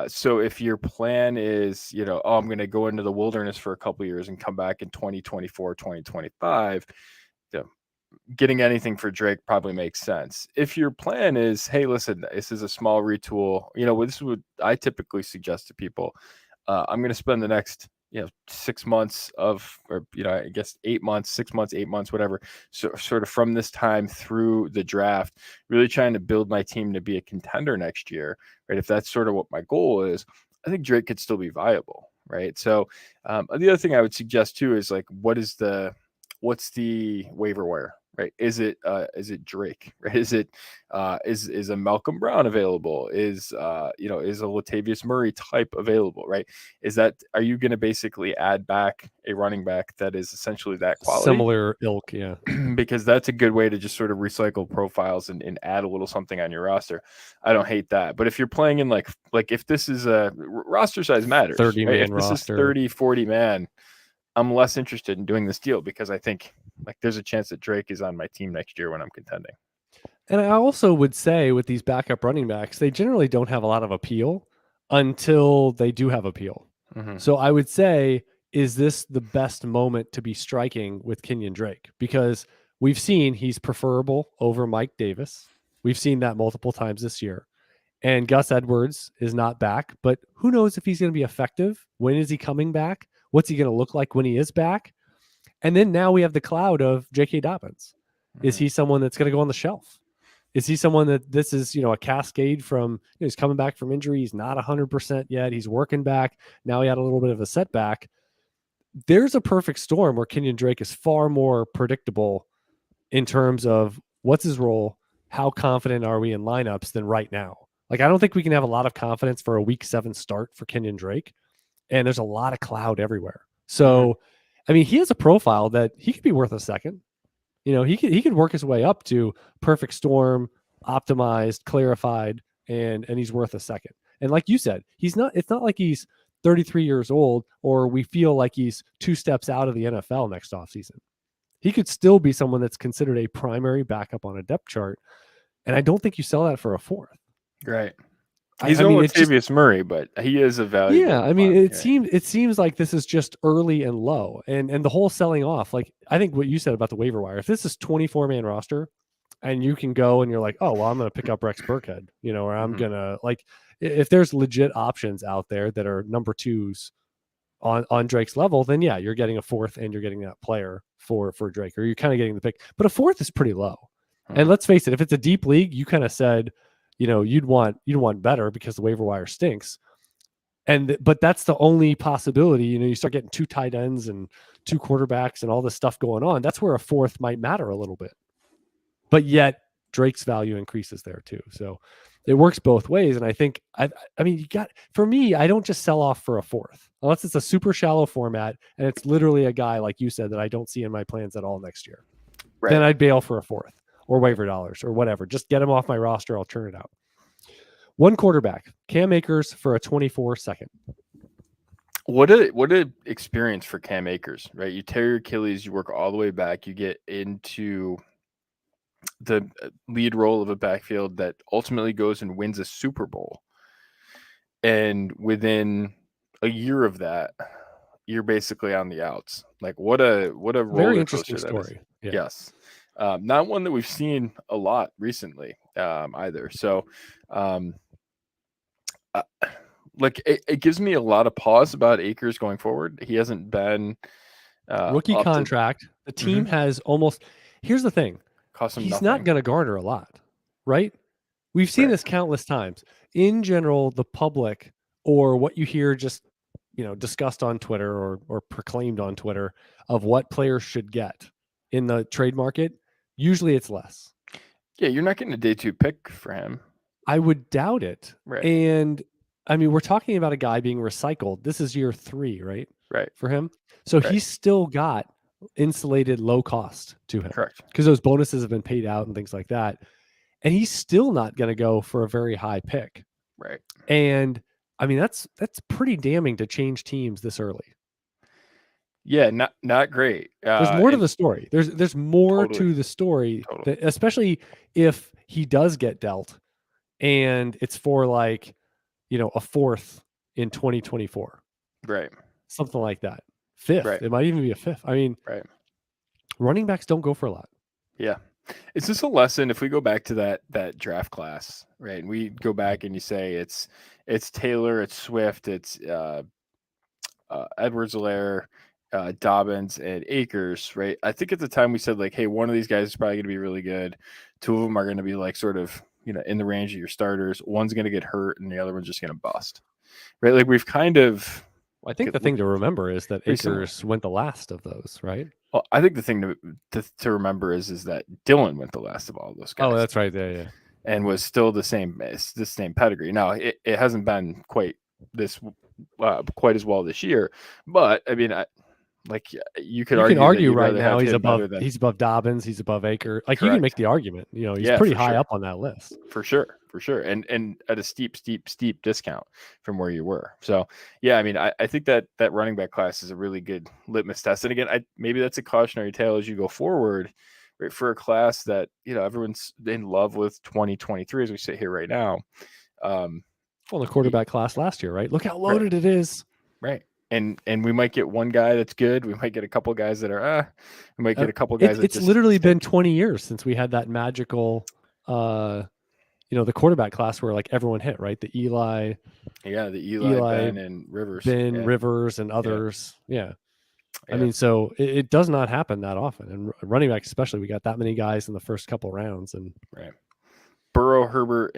So if your plan is, I'm going to go into the wilderness for a couple of years and come back in 2024, 2025, getting anything for Drake probably makes sense. If your plan is, hey, listen, this is a small retool, this is what I typically suggest to people. I'm going to spend the next, 6 months I guess 8 months, 6 months, 8 months, whatever. So sort of from this time through the draft, really trying to build my team to be a contender next year, right? If that's sort of what my goal is, I think Drake could still be viable, right? So the other thing I would suggest too is like, what's the waiver wire, right? Is it Drake, right? Is it is a Malcolm Brown available? Is is a Latavius Murray type available, right? Are you going to basically add back a running back that is essentially that quality? Similar ilk, yeah. Because that's a good way to just sort of recycle profiles and add a little something on your roster. I don't hate that. But if you're playing in like if this is a roster size matters, 30 right? man If this roster. is 30, 40 man, I'm less interested in doing this deal because I think like there's a chance that Drake is on my team next year when I'm contending. And I also would say with these backup running backs, they generally don't have a lot of appeal until they do have appeal. Mm-hmm. So I would say, is this the best moment to be striking with Kenyan Drake? Because we've seen he's preferable over Mike Davis. We've seen that multiple times this year. And Gus Edwards is not back, but who knows if he's going to be effective? When is he coming back? What's he going to look like when he is back? And then now we have the cloud of J.K. Dobbins. Is he someone that's going to go on the shelf? Is he someone that this is, a cascade from, he's coming back from injury. He's not 100% yet. He's working back. Now he had a little bit of a setback. There's a perfect storm where Kenyan Drake is far more predictable in terms of what's his role, how confident are we in lineups than right now. Like, I don't think we can have a lot of confidence for a week 7 start for Kenyan Drake. And there's a lot of cloud everywhere. So, I mean, he has a profile that he could be worth a second. He could work his way up to perfect storm, optimized, clarified, and he's worth a second. And like you said, it's not like he's 33 years old or we feel like he's 2 steps out of the NFL next offseason. He could still be someone that's considered a primary backup on a depth chart. And I don't think you sell that for a 4th. Right. He's no Latavius Murray, but he is a value. Yeah, I mean, it seems like this is just early and low, and the whole selling off. Like, I think what you said about the waiver wire. If this is 24-man roster, and you can go and you're like, oh well, I'm going to pick up Rex Burkhead, or I'm gonna if there's legit options out there that are number 2s on Drake's level, then yeah, you're getting a 4th and you're getting that player for Drake, or you're kind of getting the pick. But a 4th is pretty low, and let's face it, if it's a deep league, you kind of said, you'd want better because the waiver wire stinks. But that's the only possibility. You start getting 2 tight ends and 2 quarterbacks and all this stuff going on. That's where a 4th might matter a little bit. But yet Drake's value increases there too. So it works both ways. And I think, for me, I don't just sell off for a 4th unless it's a super shallow format and it's literally a guy like you said that I don't see in my plans at all next year. Right. Then I'd bail for a 4th. Or waiver dollars or whatever. Just get him off my roster. I'll turn it out. 1 quarterback, Cam Akers for a 24-second. What a experience for Cam Akers, right? You tear your Achilles, you work all the way back, you get into the lead role of a backfield that ultimately goes and wins a Super Bowl. And within a year of that, you're basically on the outs. Like what a roller coaster that is. Yeah. Yes. Not one that we've seen a lot recently either. So, it gives me a lot of pause about Akers going forward. He hasn't been rookie contract. The team has almost. Here's the thing: he's not going to garner a lot, right? We've seen this countless times. In general, the public or what you hear just discussed on Twitter or proclaimed on Twitter of what players should get in the trade market. Usually it's less. Yeah, you're not getting a day 2 pick for him. I would doubt it. Right. And I mean, we're talking about a guy being recycled. This is year 3, right? Right. For him. So he's still got insulated low cost to him. Correct. Because those bonuses have been paid out and things like that. And he's still not going to go for a very high pick. Right. And I mean, that's pretty damning to change teams this early. Yeah, not great. There's more to the story. There's more to the story, that, especially if he does get dealt, and it's for a 4th in 2024, right? Something like that. 5th, right. It might even be a 5th. I mean, right. Running backs don't go for a lot. Yeah, it's just a lesson. If we go back to that draft class, right, and we go back and you say it's Taylor, it's Swift, it's Edwards-Helaire, Dobbins and Akers, right? I think at the time we said hey, one of these guys is probably going to be really good. 2 of them are going to be sort of, in the range of your starters. One's going to get hurt and the other one's just going to bust, right? We've kind of. I think the thing to remember is that Akers went the last of those, right? Well, I think the thing to remember is that Dylan went the last of all those guys. Oh, that's right there, yeah. And was still the same pedigree. Now it hasn't been quite as well this year, but I mean, you could argue right now he's above Dobbins, he's above Akers. Like, you can make the argument. He's pretty high up on that list for sure, and at a steep discount from where you were. So yeah, I mean, I think that running back class is a really good litmus test. And again, maybe that's a cautionary tale as you go forward, right, for a class that everyone's in love with 2023 as we sit here right now. Well, the quarterback class last year, right? Look how loaded it is, right? And we might get one guy that's good. We might get a couple guys that are we might get a couple guys. It's literally been 20 years since we had that magical, the quarterback class where like everyone hit, right? The Eli, Ben and Rivers, Rivers and others. Yeah. I mean, so it does not happen that often. And running back, especially, we got that many guys in the first couple rounds. And Burrow, Herbert,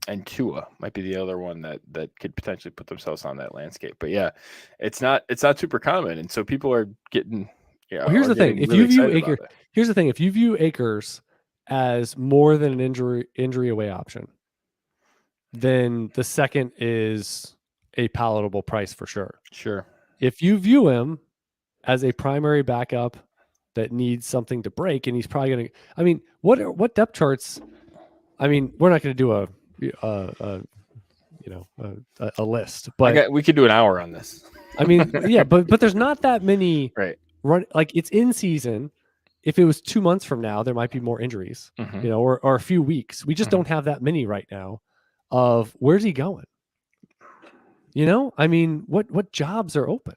and Tua might be the other one that could potentially put themselves on that landscape. But yeah, it's not super common, and so people are getting. Well, here's the thing: if you view Akers as more than an injury away option, then the second is a palatable price for sure. Sure. If you view him as a primary backup that needs something to break, and he's probably going to. I mean, what depth charts? I mean, we're not going to do a list, but we could do an hour on this. I mean, yeah, but there's not that many it's in season. If it was 2 months from now, there might be more injuries, or a few weeks. We just don't have that many right now of where's he going? I mean, what jobs are open?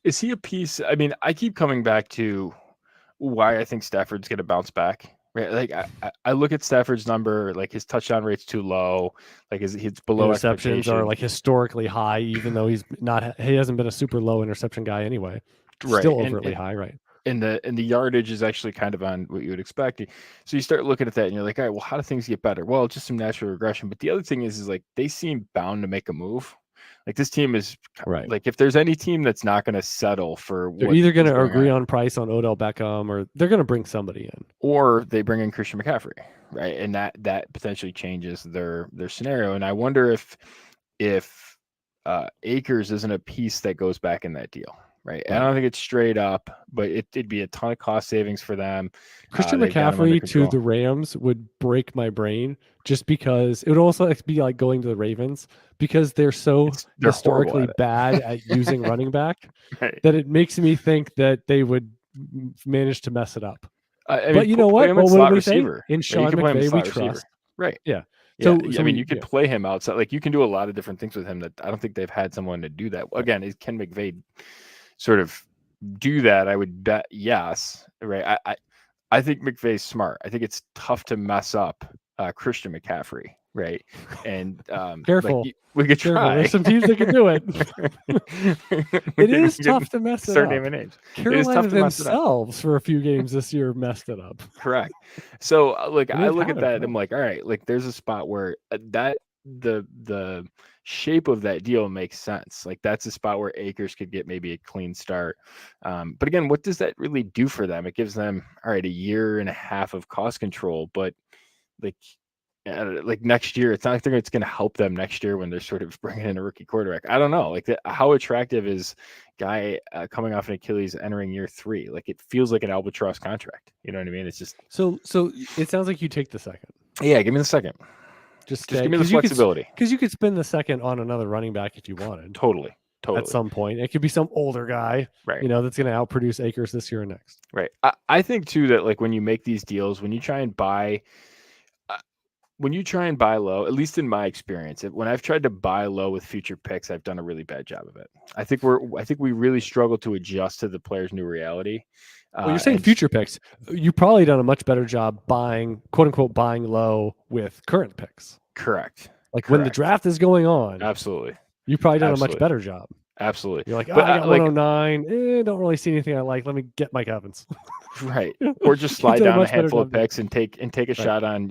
Is he a piece? I mean, I keep coming back to why I think Stafford's going to bounce back. Right, like I look at Stafford's number, like his touchdown rate's too low, like his below interceptions are like historically high, even though he hasn't been a super low interception guy anyway. Right, still overtly high, right? And the yardage is actually kind of on what you would expect. So you start looking at that, and you're like, all right, well, how do things get better? Well, just some natural regression. But the other thing is like they seem bound to make a move. Like this team is like if there's any team that's not going to settle for, they're either going to agree on price on Odell Beckham, or they're going to bring somebody in, or they bring in Christian McCaffrey, right? And that potentially changes their scenario. And I wonder if Akers isn't a piece that goes back in that deal, right? I don't think it's straight up, but it'd be a ton of cost savings for them. Christian McCaffrey to the Rams would break my brain, just because it would also be like going to the Ravens, because they're historically bad at using running back that it makes me think that they would manage to mess it up. But you know what? What would we say? In Sean McVay, we trust. Right. Yeah. So I mean, you could play him outside. Like you can do a lot of different things with him that I don't think they've had someone to do that. Again, is Ken McVay sort of do that? I would bet yes. Right. I think McVay's smart. I think it's tough to mess up Christian McCaffrey. Right. And careful. We could try. There's some teams that can do it. It is tough to mess it up. Start naming names. Carolina themselves for a few games this year messed it up. Correct. So I look at that and I'm like, all right, like there's a spot where that the shape of that deal makes sense. Like that's a spot where Akers could get maybe a clean start. But again, what does that really do for them? It gives them, all right, a year and a half of cost control, but like next year, it's not like it's going to help them next year when they're sort of bringing in a rookie quarterback. I don't know. Like how attractive is guy coming off an Achilles entering year 3? Like it feels like an albatross contract. You know what I mean? It's just so it sounds like you take the second. Yeah, give me the second. Just give me the flexibility. Because you could spend the second on another running back if you wanted. Totally. At some point, it could be some older guy, right? That's going to outproduce Akers this year and next. Right. I think too that like when you make these deals, when you try and buy low, at least in my experience, when I've tried to buy low with future picks, I've done a really bad job of it. I think we really struggle to adjust to the player's new reality. Well, you're saying future picks. You probably done a much better job buying, quote unquote, buying low with current picks. Correct. When the draft is going on. Absolutely. You probably done a much better job. Absolutely. You're like, I got 109. Don't really see anything I like. Let me get Mike Evans. Right. Or just slide down a handful of picks and take a shot on,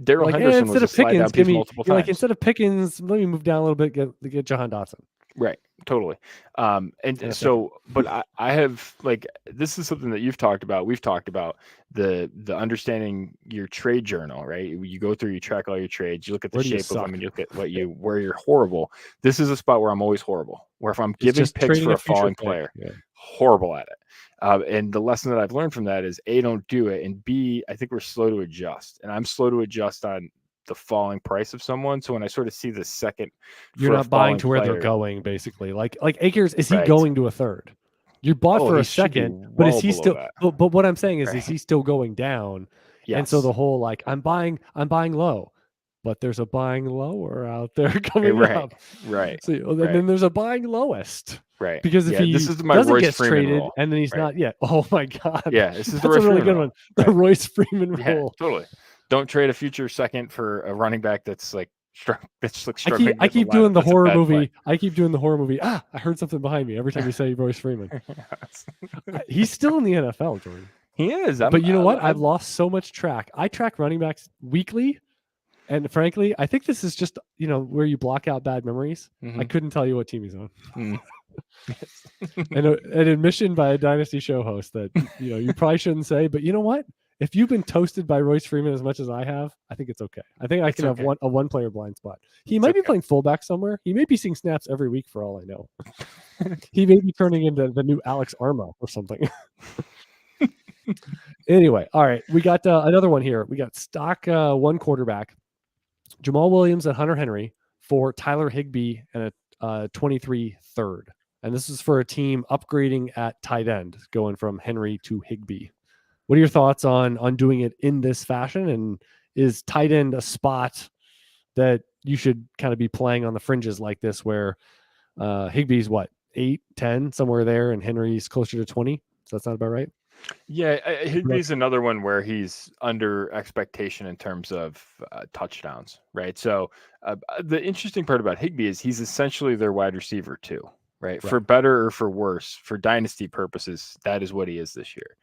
Darrell Henderson was a slide down piece multiple times. Like instead of Pickens, let me move down a little bit, get Jahan Dotson. Right. Totally. And so, but I have like, this is something that you've talked about. We've talked about the understanding your trade journal, right? You go through, you track all your trades, you look at the shape of them, and you look at where you're horrible. This is a spot where I'm always horrible, where if I'm giving picks for a falling player, horrible at it. And the lesson that I've learned from that is A, don't do it. And B, I think we're slow to adjust, and I'm slow to adjust on the falling price of someone. So when I sort of see the second, you're not buying to where they're going, basically. Like Akers, is he going to a third? You bought for a second, but is he still? But what I'm saying is he still going down? Yes. And so the whole like I'm buying low, but there's a buying lower out there coming up. Right. So and then there's a buying lowest. Right. Because if he doesn't get traded and then he's not yet. Oh my God. Yeah, this is that's a really good one. The Royce Freeman rule. Totally. Don't trade a future second for a running back that's like struggling. I keep doing the horror movie. I keep doing the horror movie. I heard something behind me every time you say Royce Freeman. He's still in the NFL, Jordan. He is. But you know what? I've lost so much track. I track running backs weekly. And frankly, I think this is just, where you block out bad memories. I couldn't tell you what team he's on. And an admission by a Dynasty show host that, you probably shouldn't say, but you know what? If you've been toasted by Royce Freeman as much as I have, I think it's okay. I think I can have a one-player blind spot. He might be playing fullback somewhere. He may be seeing snaps every week for all I know. He may be turning into the new Alex Arma or something. Anyway, all right. We got another one here. We got stock one quarterback, Jamal Williams and Hunter Henry for Tyler Higbee and a 23 third. And this is for a team upgrading at tight end, going from Henry to Higbee. What are your thoughts on doing it in this fashion? And is tight end a spot that you should kind of be playing on the fringes like this, where Higbee's 8, 10, somewhere there, and Henry's closer to 20? So that's not about right? Yeah, Higbee's another one where he's under expectation in terms of touchdowns, right? So the interesting part about Higbee is he's essentially their wide receiver too. Right. For better or for worse, for dynasty purposes, that is what he is this year.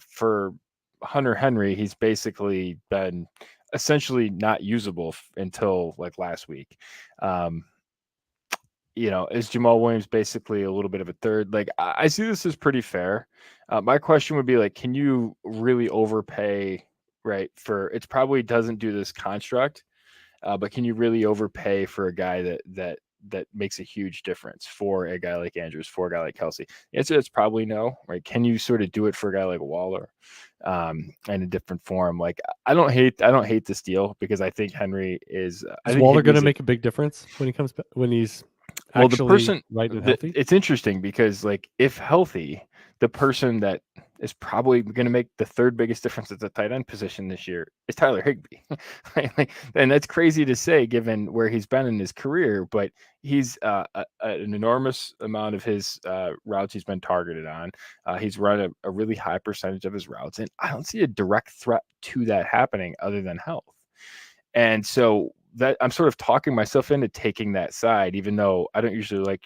For Hunter Henry, he's basically been essentially not usable until like last week. Is Jamal Williams basically a little bit of a third? Like, I see this as pretty fair. My question would be like, can you really overpay, right? It probably doesn't do this construct, but can you really overpay for a guy that makes a huge difference for a guy like Andrews, for a guy like Kelsey? It's probably no, right? Can you sort of do it for a guy like Waller in a different form? Like, I don't hate this deal because I think Henry is. Is Waller going to make a big difference when he comes back, when he's actually the person right and healthy? It's interesting because, like, if healthy, the person that is probably going to make the third biggest difference at the tight end position this year is Tyler Higbee. And that's crazy to say given where he's been in his career, but he's an enormous amount of his routes he's been targeted on. He's run a really high percentage of his routes, and I don't see a direct threat to that happening other than health. And so that I'm sort of talking myself into taking that side, even though I don't usually like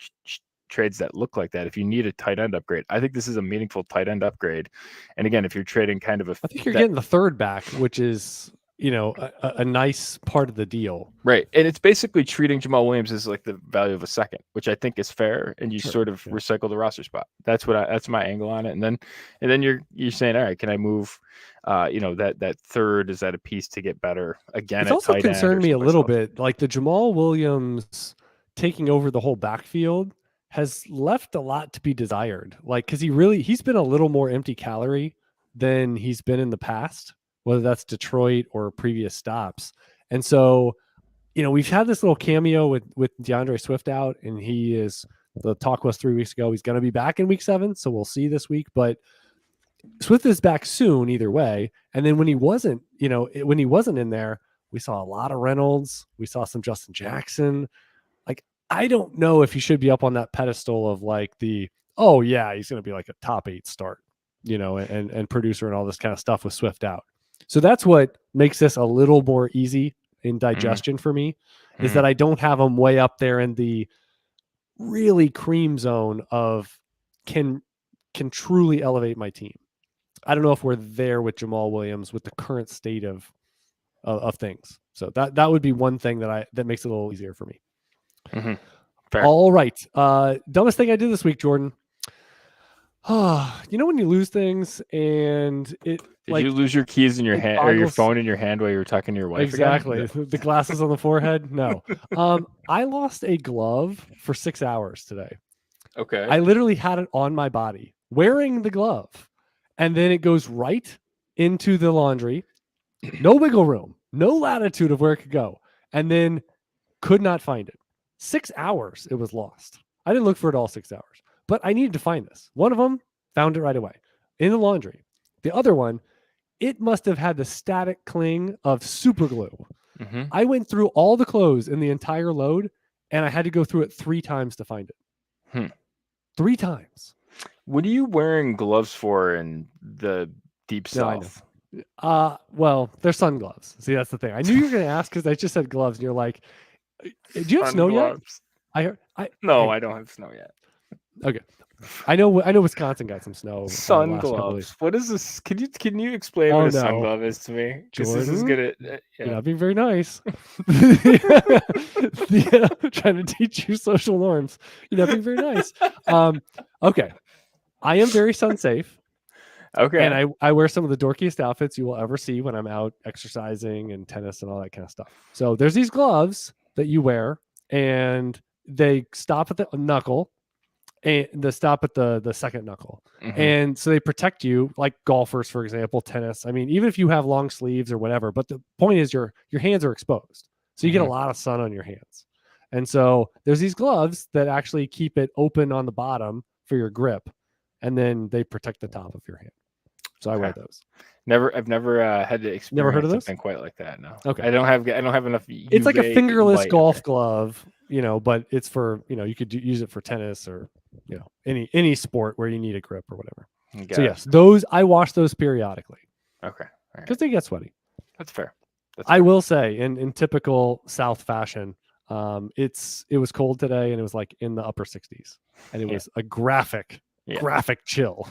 trades that look like that. If you need a tight end upgrade, I think this is a meaningful tight end upgrade. And again, if you're trading kind of I think you're getting the third back, which is, a nice part of the deal. Right. And it's basically treating Jamal Williams as like the value of a second, which I think is fair. And you sort of recycle the roster spot. That's that's my angle on it. And then you're saying, all right, can I move, that third, is that a piece to get better again? It's also concerned me a little bit, like the Jamal Williams taking over the whole backfield has left a lot to be desired. Like, because he's been a little more empty calorie than he's been in the past, whether that's Detroit or previous stops. And so, we've had this little cameo with DeAndre Swift out, and the talk was 3 weeks ago, he's going to be back in week 7. So we'll see this week, but Swift is back soon either way. And then when he wasn't in there, we saw a lot of Reynolds. We saw some Justin Jackson. I don't know if he should be up on that pedestal of like he's going to be like a top 8 start, and producer and all this kind of stuff with Swift out. So that's what makes this a little more easy in digestion for me, is that I don't have him way up there in the really cream zone of can truly elevate my team. I don't know if we're there with Jamal Williams with the current state of things. So that would be one thing that makes it a little easier for me. Fair. All right. Dumbest thing I did this week, Jordan. You know when you lose things and it Did you lose your keys in your hand or your boggles- phone in your hand while you were talking to your wife? Exactly. Again? The glasses on the forehead. No. I lost a glove for 6 hours today. Okay. I literally had it on my body wearing the glove, and then it goes right into the laundry. No wiggle room, no latitude of where it could go, and then could not find it. 6 hours it was lost. I didn't look for it all 6 hours, but I needed to find this. One of them found it right away in the laundry. The other one, it must have had the static cling of super glue. Mm-hmm. I went through all the clothes in the entire load, and I had to go through it 3 times to find it. 3 times. What are you wearing gloves for in the deep south? Well, they're sun gloves. See, that's the thing. I knew you were going to ask because I just said gloves, and you're like, "Do you have snow yet?" I don't have snow yet. Okay, I know Wisconsin got some snow. Sun last couple gloves. weeks. What is this? Can you explain Oh, what a sun no. glove is to me? Because this is Jordan? gonna. You're not being very nice. Trying to teach you social norms. You're not being very nice. Okay, I am very sun safe. Okay. And I wear some of the dorkiest outfits you will ever see when I'm out exercising and tennis and all that kind of stuff. So there's these gloves that you wear, and they stop at the knuckle, and they stop at the second knuckle. Mhm. And so they protect you, like golfers, for example, tennis. I mean, even if you have long sleeves or whatever, but the point is your hands are exposed. So you get a lot of sun on your hands. And so there's these gloves that actually keep it open on the bottom for your grip, and then they protect the top of your hand. So I wear those. I've never had to experience Never heard of those? something quite like that. No. Okay. I don't have enough. It's like a UV fingerless light. golf Okay. glove, but it's for, you could use it for tennis or, any sport where you need a grip or whatever. Got So it. yes, I wash those periodically Okay. All right. because they get sweaty. That's fair. I will say in typical South fashion, it was cold today and it was like in the upper 60s and it was a graphic chill.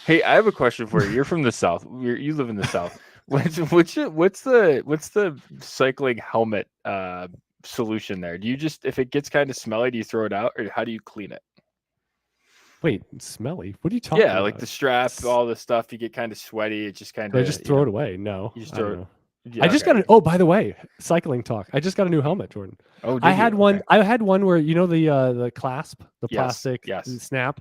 Hey, I have a question for you. You're from the South. You live in the South. What's the cycling helmet solution there? Do you just, if it gets kind of smelly, do you throw it out, or how do you clean it? Wait, smelly? What are you talking about? Yeah, like the strap, all the stuff. You get kind of sweaty. It just kind of. I just throw it away. No, You just I throw don't it. know. Yeah, I just got oh, by the way, cycling talk. I just got a new helmet, Jordan. Oh, I had one. I had one where the clasp, the plastic snap.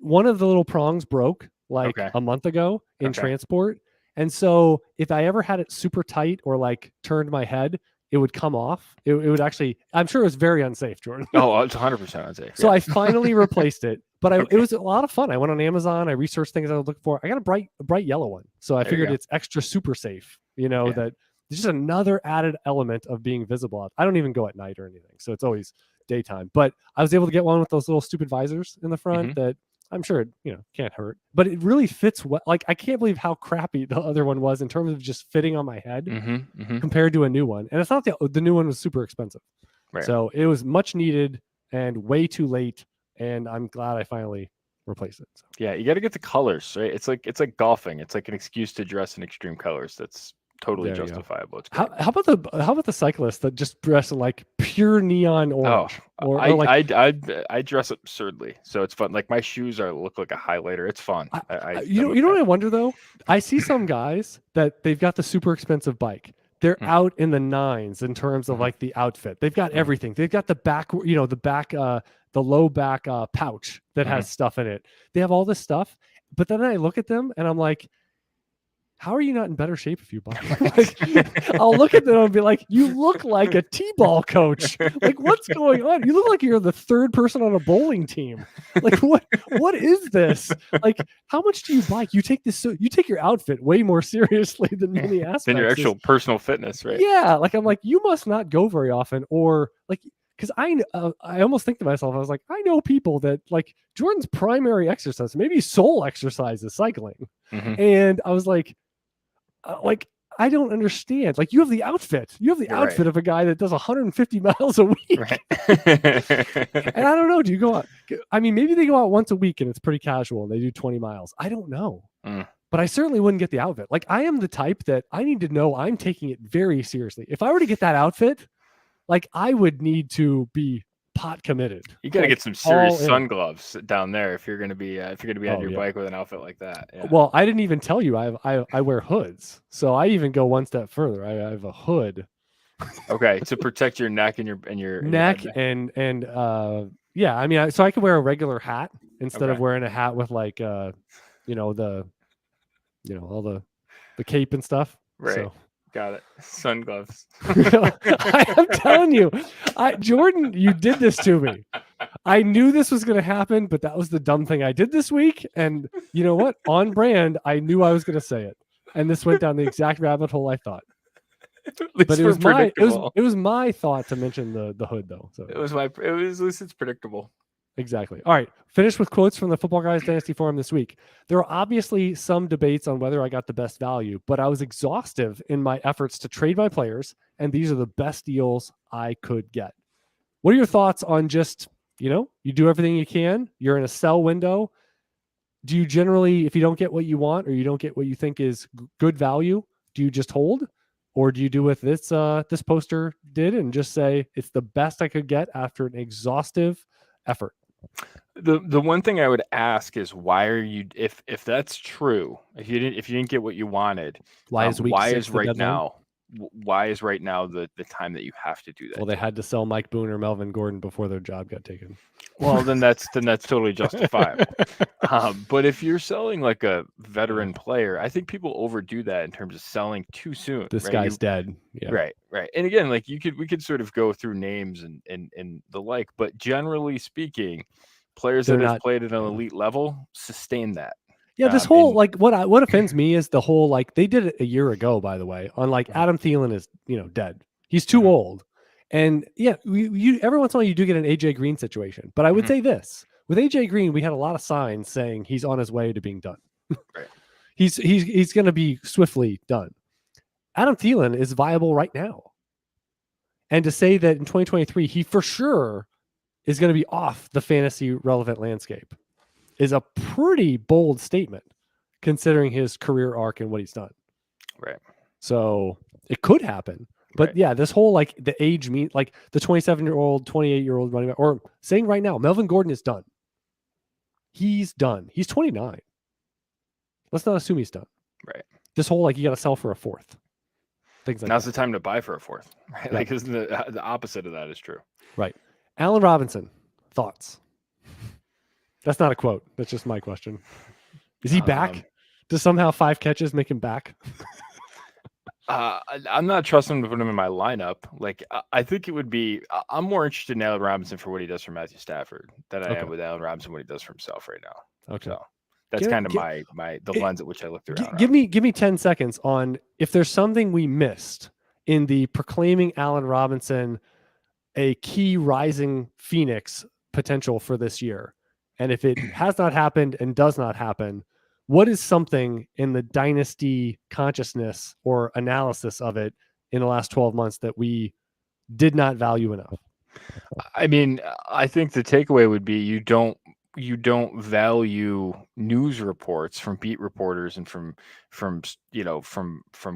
One of the little prongs broke like a month ago in transport, and so if I ever had it super tight or like turned my head, it would come off. It would actually. I'm sure it was very unsafe, Jordan. Oh, it's 100% unsafe. So I finally replaced it, but it was a lot of fun. I went on Amazon. I researched things I was looking for. I got a bright yellow one, so I figured it's extra super safe. That it's just another added element of being visible. I don't even go at night or anything, so it's always daytime. But I was able to get one with those little stupid visors in the front that I'm sure can't hurt, but it really fits well. Like I can't believe how crappy the other one was in terms of just fitting on my head compared to a new one. And it's not the new one was super expensive, so it was much needed and way too late. And I'm glad I finally replaced it. So. Yeah, you got to get the colors right. It's like golfing. It's like an excuse to dress in extreme colors. That's totally justifiable. It's how about the cyclists that just dress in like pure neon orange? I dress absurdly, so it's fun. Like my shoes look like a highlighter. It's fun. You know what I wonder though? I see some guys that they've got the super expensive bike. They're out in the nines in terms of like the outfit. They've got everything. They've got the back, the low back pouch that has stuff in it. They have all this stuff, but then I look at them and I'm like, how are you not in better shape if you buy it? I'll look at them and be like, you look like a T-ball coach. Like, what's going on? You look like you're the third person on a bowling team. Like, what is this? Like, how much do you bike? You take your outfit way more seriously than many aspects. Than your actual personal fitness, right? Yeah. Like, I'm like, you must not go very often, or like, because I almost think to myself, I was like, I know people that like Jordan's primary exercise, maybe sole exercise, is cycling, and I was like, I don't understand. Like you have the outfit. You have the outfit of a guy that does 150 miles a week. Right. And I don't know. Do you go out? I mean, maybe they go out once a week and it's pretty casual and they do 20 miles. I don't know. But I certainly wouldn't get the outfit. Like I am the type that I need to know I'm taking it very seriously. If I were to get that outfit, like I would need to be pot committed. You got to Like, get some serious all in. sun gloves down there if you're going to be on Oh, your yeah. bike with an outfit like that. Yeah. Well, I didn't even tell you I wear hoods, so I even go one step further. I have a hood, Okay, to protect your neck and your neck, head. and yeah. I mean, so I could wear a regular hat instead of Okay. wearing a hat with like you know all the cape and stuff. Right. So Got it. Sun gloves. I am telling you, Jordan, you did this to me. I knew this was going to happen, but that was the dumb thing I did this week. And you know what? On brand, I knew I was going to say it, and this went down the exact rabbit hole I thought. But it was my thought to mention the hood though. So at least it's predictable. Exactly. All right. Finish with quotes from the Footballguys Dynasty Forum this week. There are obviously some debates on whether I got the best value, but I was exhaustive in my efforts to trade my players, and these are the best deals I could get. What are your thoughts on just, you do everything you can, you're in a sell window. Do you generally, if you don't get what you want or you don't get what you think is good value, do you just hold? Or do you do what this poster did and just say it's the best I could get after an exhaustive effort? The one thing I would ask is why are you if that's true, if you didn't get what you wanted, why is right now the time that you have to do that? Well, they had to sell Mike Boone or Melvin Gordon before their job got taken. Well, then that's totally justifiable. But if you're selling like a veteran player, I think people overdo that in terms of selling too soon. This right? guy's dead. Yeah. Right. And again, like we could sort of go through names and the like, but generally speaking, players that have played at an elite level sustain that. Yeah, this whole what offends me is the whole they did it a year ago, by the way, on Adam Thielen is dead. He's too old. And yeah, you every once in a while you do get an AJ Green situation. But I would say this. With AJ Green, we had a lot of signs saying he's on his way to being done. Right. He's gonna be swiftly done. Adam Thielen is viable right now. And to say that in 2023 he for sure is going to be off the fantasy relevant landscape is a pretty bold statement considering his career arc and what he's done. Right. So it could happen. But yeah, this whole the age the 27-year-old, 28-year-old running back, or saying right now, Melvin Gordon is done. He's done. He's 29. Let's not assume he's done. Right. This whole you got to sell for a fourth. Things like now's that. the time to buy for a fourth. Right. Yeah. Because the opposite of that is true. Right. Allen Robinson, thoughts? That's not a quote. That's just my question. Is he back? Does somehow 5 catches make him back? I'm not trusting him to put him in my lineup. I think it would be. I'm more interested in Allen Robinson for what he does for Matthew Stafford than I am with Allen Robinson what he does for himself right now. Okay, so that's kind of the lens at which I look through. Give me 10 seconds on if there's something we missed in the proclaiming Allen Robinson a key rising Phoenix potential for this year. And if it has not happened and does not happen, what is something in the dynasty consciousness or analysis of it in the last 12 months that we did not value enough? I mean, I think the takeaway would be you don't value news reports from beat reporters and from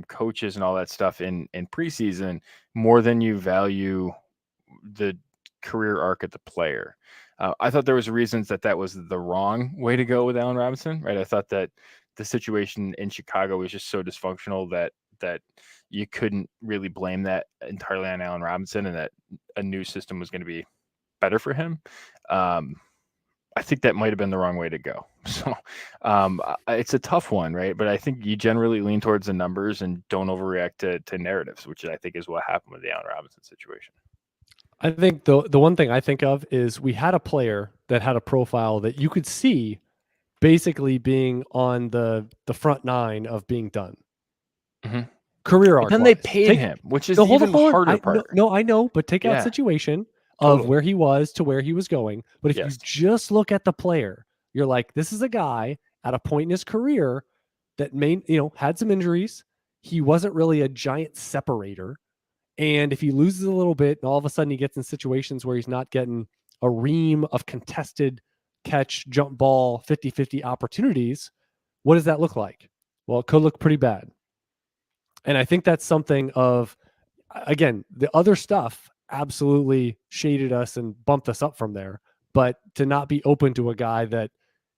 coaches and all that stuff in preseason more than you value the career arc of the player. I thought there was reasons that was the wrong way to go with Allen Robinson, right? I thought that the situation in Chicago was just so dysfunctional that you couldn't really blame that entirely on Allen Robinson and that a new system was going to be better for him. I think that might have been the wrong way to go. So it's a tough one, right? But I think you generally lean towards the numbers and don't overreact to narratives, which I think is what happened with the Allen Robinson situation. I think the one thing I think of is we had a player that had a profile that you could see basically being on the front 9 of being done. Mm-hmm. Career arc. Then they paid him, which is even harder part. No, I know, but take out situation of where he was to where he was going. But if you just look at the player, you're like, this is a guy at a point in his career that had some injuries. He wasn't really a giant separator. And if he loses a little bit and all of a sudden he gets in situations where he's not getting a ream of contested catch, jump ball, 50-50 opportunities, what does that look like? Well, it could look pretty bad. And I think that's something of, again, the other stuff absolutely shaded us and bumped us up from there. But to not be open to a guy that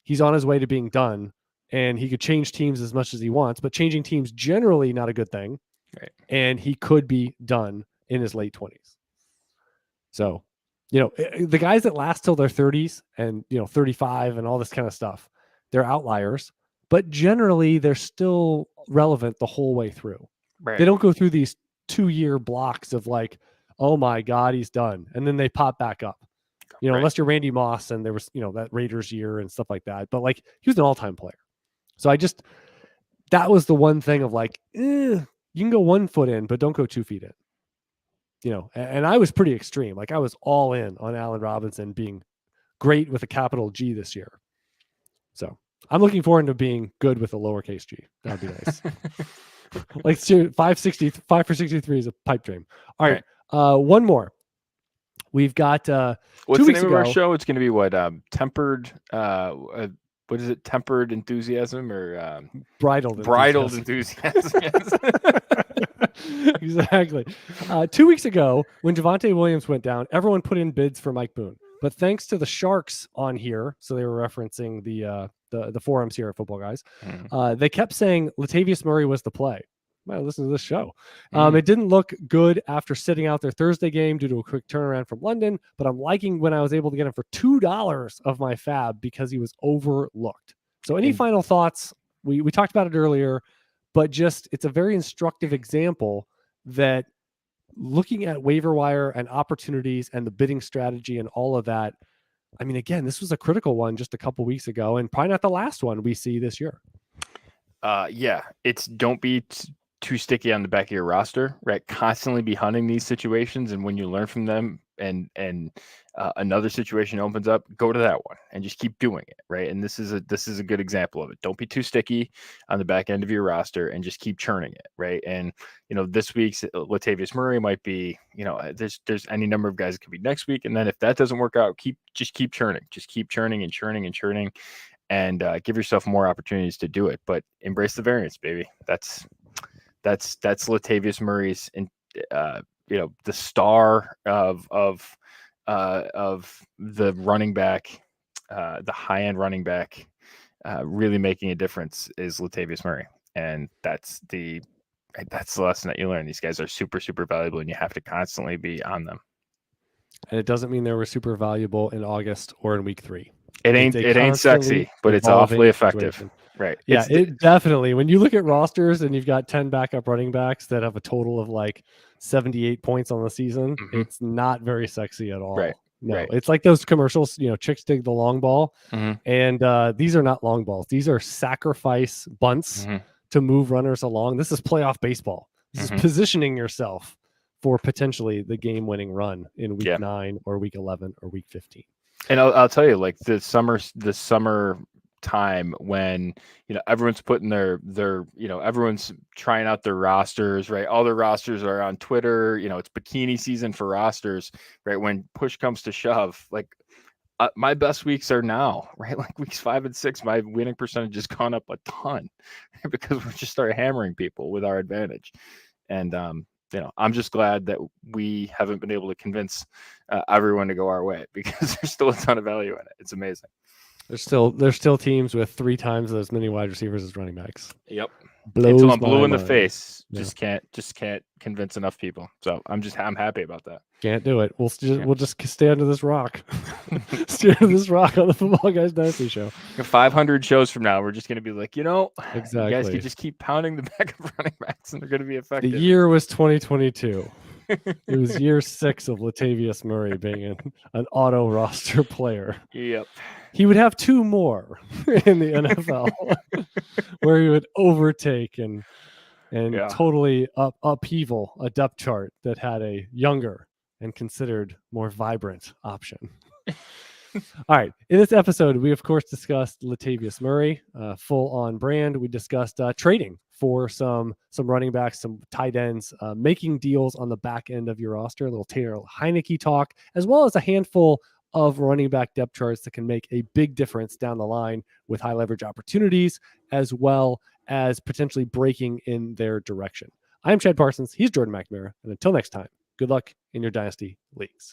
he's on his way to being done and he could change teams as much as he wants, but changing teams generally not a good thing. Right. And he could be done in his late 20s. So, the guys that last till their 30s and, 35 and all this kind of stuff, they're outliers, but generally they're still relevant the whole way through. Right. They don't go through these 2-year blocks of like, oh my God, he's done. And then they pop back up, Right. unless you're Randy Moss and there was, that Raiders year and stuff like that. But like, he was an all-time player. So that was the one thing of like, you can go 1 foot in, but don't go 2 feet in. And I was pretty extreme. Like I was all in on Allen Robinson being great with a capital G this year. So I'm looking forward to being good with a lowercase G. That'd be nice. Like 5 for 63 is a pipe dream. All right. One more. We've got what's 2 the weeks name ago, of our show? It's going to be what? Tempered. What is it? Tempered enthusiasm or bridled enthusiasm? Exactly. 2 weeks ago, when Javonte Williams went down, everyone put in bids for Mike Boone. But thanks to the Sharks on here, so they were referencing the forums here at Football Guys, they kept saying Latavius Murray was the play. Might listen to this show. It didn't look good after sitting out their Thursday game due to a quick turnaround from London, but I'm liking when I was able to get him for $2 of my fab because he was overlooked. So any final thoughts? We talked about it earlier, but just it's a very instructive example that looking at waiver wire and opportunities and the bidding strategy and all of that. I mean, again, this was a critical one just a couple weeks ago and probably not the last one we see this year. Yeah, it's don't be too sticky on the back of your roster, right? Constantly be hunting these situations, and when you learn from them and another situation opens up, go to that one and just keep doing it, right? And this is a good example of it. Don't be too sticky on the back end of your roster and just keep churning it, right? And this week's Latavius Murray might be, there's any number of guys it could be next week, and then if that doesn't work out, keep churning and churning and churning, and give yourself more opportunities to do it. But embrace the variance, baby. That's Latavius Murray's, the star of the running back, the high end running back, really making a difference is Latavius Murray, and that's the lesson that you learn. These guys are super, super valuable, and you have to constantly be on them. And it doesn't mean they were super valuable in August or in week 3. It ain't sexy, but it's awfully effective. Situation. Right. Yeah, it definitely. When you look at rosters and you've got 10 backup running backs that have a total of like 78 points on the season, it's not very sexy at all. Right. No, right. It's like those commercials, chicks dig the long ball. And these are not long balls. These are sacrifice bunts to move runners along. This is playoff baseball. This is positioning yourself for potentially the game-winning run in week 9 or week 11 or week 15. And I'll tell you, like the summer time when everyone's putting their everyone's trying out their rosters, right? All their rosters are on Twitter. It's bikini season for rosters, right? When push comes to shove, like my best weeks are now, right? Like weeks 5 and 6, my winning percentage has gone up a ton because we just started hammering people with our advantage. And I'm just glad that we haven't been able to convince everyone to go our way, because there's still a ton of value in it. It's amazing. There's still teams with 3 times as many wide receivers as running backs. Yep. Blows Until I'm blue in the mind. face. Yeah. Just can't convince enough people. So I'm happy about that. Can't do it. We'll just stay under this rock. Stay under this rock on the Football Guys Dynasty Show. 500 shows from now, we're just going to be like, exactly. You guys can just keep pounding the back of running backs and they're going to be effective. The year was 2022. It was year 6 of Latavius Murray being an auto roster player. Yep. He would have 2 more in the NFL where he would overtake and totally upheaval a depth chart that had a younger and considered more vibrant option. All right. In this episode, we, of course, discussed Latavius Murray, full on brand. We discussed trading for some running backs, some tight ends, making deals on the back end of your roster, a little Taylor Heinicke talk, as well as a handful of running back depth charts that can make a big difference down the line with high leverage opportunities, as well as potentially breaking in their direction. I'm Chad Parsons. He's Jordan McNamara. And until next time, Good luck in your dynasty leagues.